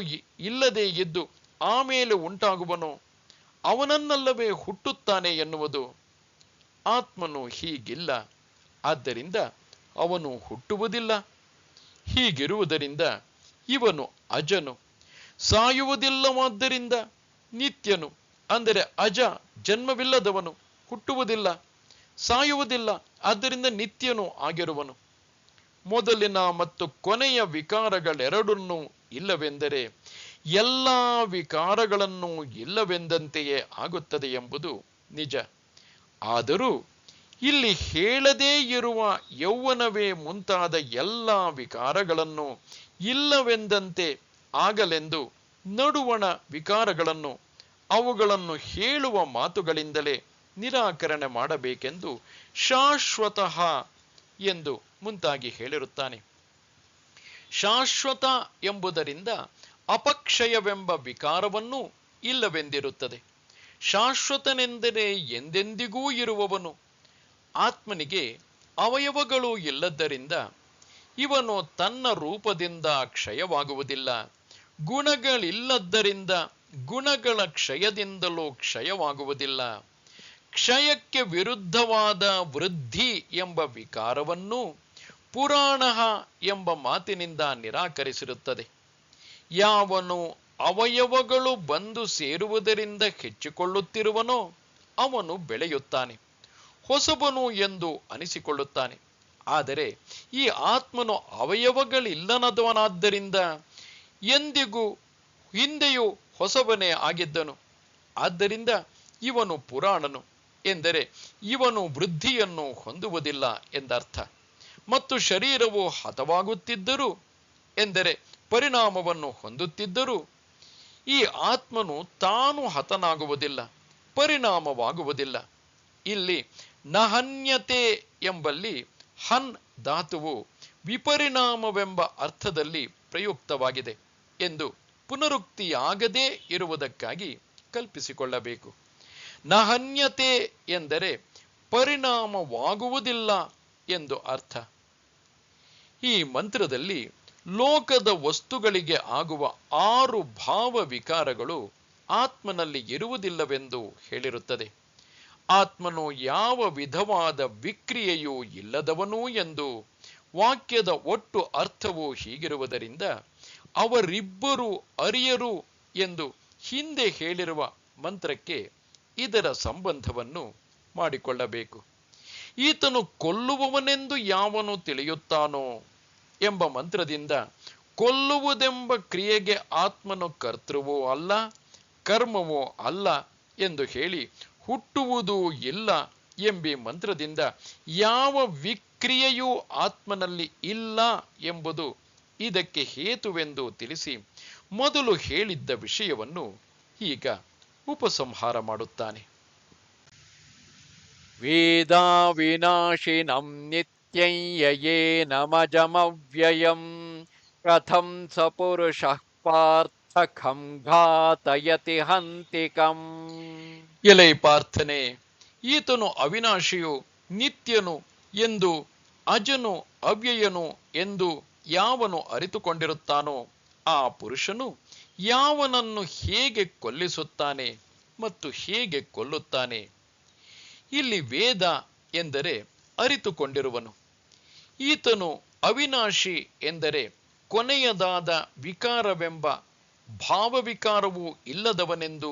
ಇಲ್ಲದೆ ಇದ್ದು ಆಮೇಲೆ ಉಂಟಾಗುವನೋ ಅವನನ್ನಲ್ಲವೇ ಹುಟ್ಟುತ್ತಾನೆ ಎನ್ನುವುದು. ಆತ್ಮನು ಹೀಗಿಲ್ಲ. ಆದ್ದರಿಂದ ಅವನು ಹುಟ್ಟುವುದಿಲ್ಲ. ಹೀಗಿರುವುದರಿಂದ ಇವನು ಅಜನು, ಸಾಯುವುದಿಲ್ಲವಾದ್ದರಿಂದ ನಿತ್ಯನು, ಅಂದರೆ ಅಜ, ಜನ್ಮವಿಲ್ಲದವನು, ಹುಟ್ಟುವುದಿಲ್ಲ, ಸಾಯುವುದಿಲ್ಲ, ಆದ್ದರಿಂದ ನಿತ್ಯನು ಆಗಿರುವನು. ಮೊದಲಿನ ಮತ್ತು ಕೊನೆಯ ವಿಕಾರಗಳೆರಡನ್ನೂ ಇಲ್ಲವೆಂದರೆ ಎಲ್ಲ ವಿಕಾರಗಳನ್ನು ಇಲ್ಲವೆಂದಂತೆಯೇ ಆಗುತ್ತದೆ ಎಂಬುದು ನಿಜ. ಆದರೂ ಇಲ್ಲಿ ಹೇಳದೇ ಇರುವ ಯೌವನವೇ ಮುಂತಾದ ಎಲ್ಲ ವಿಕಾರಗಳನ್ನು ಇಲ್ಲವೆಂದಂತೆ ಆಗಲೆಂದು ನಡುವಣ ವಿಕಾರಗಳನ್ನು ಅವುಗಳನ್ನು ಹೇಳುವ ಮಾತುಗಳಿಂದಲೇ ನಿರಾಕರಣೆ ಮಾಡಬೇಕೆಂದು ಶಾಶ್ವತಃ ಎಂದು ಮುಂತಾಗಿ ಹೇಳಿರುತ್ತಾನೆ. ಶಾಶ್ವತ ಎಂಬುದರಿಂದ ಅಪಕ್ಷಯವೆಂಬ ವಿಕಾರವನ್ನೂ ಇಲ್ಲವೆಂದಿರುತ್ತದೆ. ಶಾಶ್ವತನೆಂದರೆ ಎಂದೆಂದಿಗೂ ಇರುವವನು. ಆತ್ಮನಿಗೆ ಅವಯವಗಳು ಇಲ್ಲದ್ದರಿಂದ ಇವನು ತನ್ನ ರೂಪದಿಂದ ಕ್ಷಯವಾಗುವುದಿಲ್ಲ. ಗುಣಗಳಿಲ್ಲದ್ದರಿಂದ ಗುಣಗಳ ಕ್ಷಯದಿಂದಲೂ ಕ್ಷಯವಾಗುವುದಿಲ್ಲ. ಕ್ಷಯಕ್ಕೆ ವಿರುದ್ಧವಾದ ವೃದ್ಧಿ ಎಂಬ ವಿಕಾರವನ್ನು ಪುರಾಣ ಎಂಬ ಮಾತಿನಿಂದ ನಿರಾಕರಿಸಿರುತ್ತದೆ. ಯಾವನು ಅವಯವಗಳು ಬಂದು ಸೇರುವುದರಿಂದ ಹೆಚ್ಚಿಕೊಳ್ಳುತ್ತಿರುವನೋ ಅವನು ಬೆಳೆಯುತ್ತಾನೆ, ಹೊಸಬನು ಎಂದು ಅನಿಸಿಕೊಳ್ಳುತ್ತಾನೆ. ಆದರೆ ಈ ಆತ್ಮನು ಅವಯವಗಳಿಲ್ಲದವನಾದ್ದರಿಂದ ಎಂದಿಗೂ ಹಿಂದೆಯೂ ಹೊಸಬನೇ ಆಗಿದ್ದನು. ಆದ್ದರಿಂದ ಇವನು ಪುರಾಣನು ಎಂದರೆ ಇವನು ವೃದ್ಧಿಯನ್ನು ಹೊಂದುವುದಿಲ್ಲ ಎಂದರ್ಥ. ಮತ್ತು ಶರೀರವು ಹತವಾಗುತ್ತಿದ್ದರೂ ಎಂದರೆ ಪರಿಣಾಮವನ್ನು ಹೊಂದುತ್ತಿದ್ದರೂ ಈ ಆತ್ಮನು ತಾನು ಹತನಾಗುವುದಿಲ್ಲ, ಪರಿಣಾಮವಾಗುವುದಿಲ್ಲ. ಇಲ್ಲಿ ನಹನ್ಯತೆ ಎಂಬಲ್ಲಿ ಹನ್ ಧಾತುವು ವಿಪರಿಣಾಮವೆಂಬ ಅರ್ಥದಲ್ಲಿ ಪ್ರಯುಕ್ತವಾಗಿದೆ ಎಂದು ಪುನರುಕ್ತಿಯಾಗದೇ ಇರುವುದಕ್ಕಾಗಿ ಕಲ್ಪಿಸಿಕೊಳ್ಳಬೇಕು. ನಹನ್ಯತೆ ಎಂದರೆ ಪರಿಣಾಮವಾಗುವುದಿಲ್ಲ ಎಂದು ಅರ್ಥ. ಈ ಮಂತ್ರದಲ್ಲಿ ಲೋಕದ ವಸ್ತುಗಳಿಗೆ ಆಗುವ 6 ಭಾವ ವಿಕಾರಗಳು ಆತ್ಮನಲ್ಲಿ ಇರುವುದಿಲ್ಲವೆಂದು ಹೇಳಿರುತ್ತದೆ. ಆತ್ಮನು ಯಾವ ವಿಧವಾದ ವಿಕ್ರಿಯೆಯೂ ಇಲ್ಲದವನು ಎಂದು ವಾಕ್ಯದ ಒಟ್ಟು ಅರ್ಥವು ಹೀಗಿರುವುದರಿಂದ ಅವರಿಬ್ಬರು ಅರಿಯರು ಎಂದು ಹಿಂದೆ ಹೇಳಿರುವ ಮಂತ್ರಕ್ಕೆ ಇದರ ಸಂಬಂಧವನ್ನು ಮಾಡಿಕೊಳ್ಳಬೇಕು. ಈತನು ಕೊಲ್ಲುವವನೆಂದು ಯಾವನು ತಿಳಿಯುತ್ತಾನೋ ಎಂಬ ಮಂತ್ರದಿಂದ ಕೊಲ್ಲುವುದೆಂಬ ಕ್ರಿಯೆಗೆ ಆತ್ಮನು ಕರ್ತೃವೂ ಅಲ್ಲ, ಕರ್ಮವೂ ಅಲ್ಲ ಎಂದು ಹೇಳಿ ಹುಟ್ಟುವುದೂ ಇಲ್ಲ ಎಂಬಿ ಮಂತ್ರದಿಂದ ಯಾವ ವಿಕ್ರಿಯೆಯೂ ಆತ್ಮನಲ್ಲಿ ಇಲ್ಲ ಎಂಬುದು ಇದಕ್ಕೆ ಹೇತುವೆಂದು ತಿಳಿಸಿ ಮೊದಲು ಹೇಳಿದ್ದ ವಿಷಯವನ್ನು ಈಗ ಉಪಸಂಹಾರ ಮಾಡುತ್ತಾನೆ. ವೇದಾ ವಿನಾಶಿನಂ ನಿತ್ಯಂ ಯಯೇನಮಜಮವ್ಯಯಂ ಕಥಂ ಸ ಪುರುಷಃ ಪಾರ್ಥ ಖಂ ಘಾತಯತಿ ಹಂತಿಕಂ. ಎಲೈ ಪಾರ್ಥನೆ, ಈತನು ಅವಿನಾಶಿಯು, ನಿತ್ಯನು ಎಂದು, ಅಜನು, ಅವ್ಯಯನು ಎಂದು ಯಾವನು ಅರಿತುಕೊಂಡಿರುತ್ತಾನೋ ಆ ಪುರುಷನು ಯಾವನನ್ನು ಹೇಗೆ ಕೊಲ್ಲಿಸುತ್ತಾನೆ ಮತ್ತು ಹೇಗೆ ಕೊಲ್ಲುತ್ತಾನೆ. ಇಲ್ಲಿ ವೇದ ಎಂದರೆ ಅರಿತುಕೊಂಡಿರುವನು. ಈತನು ಅವಿನಾಶಿ ಎಂದರೆ ಕೊನೆಯದಾದ ವಿಕಾರವೆಂಬ ಭಾವವಿಕಾರವೂ ಇಲ್ಲದವನೆಂದು,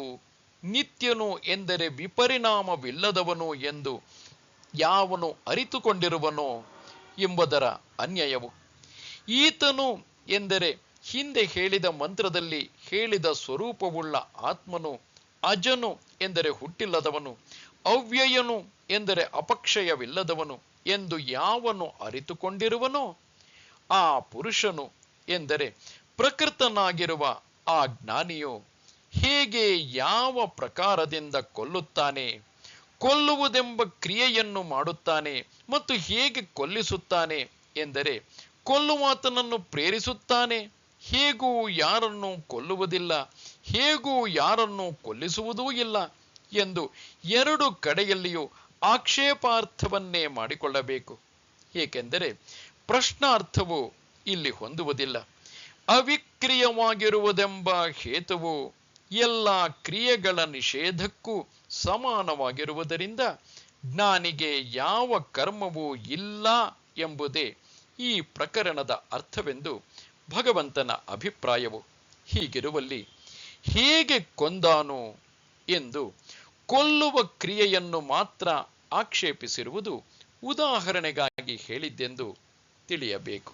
ನಿತ್ಯನು ಎಂದರೆ ವಿಪರಿಣಾಮವಿಲ್ಲದವನು ಎಂದು ಯಾವನು ಅರಿತುಕೊಂಡಿರುವನೋ ಎಂಬುದರ ಅನ್ವಯವು. ಈತನು ಎಂದರೆ ಹಿಂದೆ ಹೇಳಿದ ಮಂತ್ರದಲ್ಲಿ ಹೇಳಿದ ಸ್ವರೂಪವುಳ್ಳ ಆತ್ಮನು, ಅಜನು ಎಂದರೆ ಹುಟ್ಟಿಲ್ಲದವನು, ಅವ್ಯಯನು ಎಂದರೆ ಅಪಕ್ಷಯವಿಲ್ಲದವನು ಎಂದು ಯಾವನು ಅರಿತುಕೊಂಡಿರುವನೋ ಆ ಪುರುಷನು ಎಂದರೆ ಪ್ರಕೃತನಾಗಿರುವ ಆ ಜ್ಞಾನಿಯು ಹೇಗೆ ಯಾವ ಪ್ರಕಾರದಿಂದ ಕೊಲ್ಲುತ್ತಾನೆ, ಕೊಲ್ಲುವುದೆಂಬ ಕ್ರಿಯೆಯನ್ನು ಮಾಡುತ್ತಾನೆ ಮತ್ತು ಹೇಗೆ ಕೊಲ್ಲಿಸುತ್ತಾನೆ ಎಂದರೆ ಕೊಲ್ಲುವಾತನನ್ನು ಪ್ರೇರಿಸುತ್ತಾನೆ, ಹೇಗೂ ಯಾರನ್ನು ಕೊಲ್ಲುವುದಿಲ್ಲ, ಹೇಗೂ ಯಾರನ್ನು ಕೊಲ್ಲಿಸುವುದೂ ಇಲ್ಲ ಎಂದು 2 ಕಡೆಯಲ್ಲಿಯೂ ಆಕ್ಷೇಪಾರ್ಥವನ್ನೇ ಮಾಡಿಕೊಳ್ಳಬೇಕು. ಏಕೆಂದರೆ ಪ್ರಶ್ನಾರ್ಥವು ಇಲ್ಲಿ ಹೊಂದುವುದಿಲ್ಲ. ಅವಿಕ್ರಿಯವಾಗಿರುವುದೆಂಬ ಹೇತುವು ಎಲ್ಲ ಕ್ರಿಯೆಗಳ ನಿಷೇಧಕ್ಕೂ ಸಮಾನವಾಗಿರುವುದರಿಂದ ಜ್ಞಾನಿಗೆ ಯಾವ ಕರ್ಮವೂ ಇಲ್ಲ ಎಂಬುದೇ ಈ ಪ್ರಕರಣದ ಅರ್ಥವೆಂದು ಭಗವಂತನ ಅಭಿಪ್ರಾಯವು. ಹೀಗಿರುವಲ್ಲಿ ಹೇಗೆ ಕೊಂದಾನು ಎಂದು ಕೊಲ್ಲುವ ಕ್ರಿಯೆಯನ್ನು ಮಾತ್ರ ಆಕ್ಷೇಪಿಸಿರುವುದು ಉದಾಹರಣೆಗಾಗಿ ಹೇಳಿದ್ದೆಂದು ತಿಳಿಯಬೇಕು.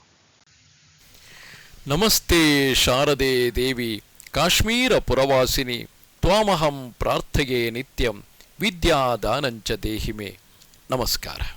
ನಮಸ್ತೆ ಶಾರದೆ ದೇವಿ ಕಾಶ್ಮೀರ ಪುರವಾಸಿನಿ ತ್ವಾಮಹಂ ಪ್ರಾರ್ಥಯೇ ನಿತ್ಯಂ ವಿದ್ಯಾದಾನಂಚ ದೇಹಿಮೆ. ನಮಸ್ಕಾರ.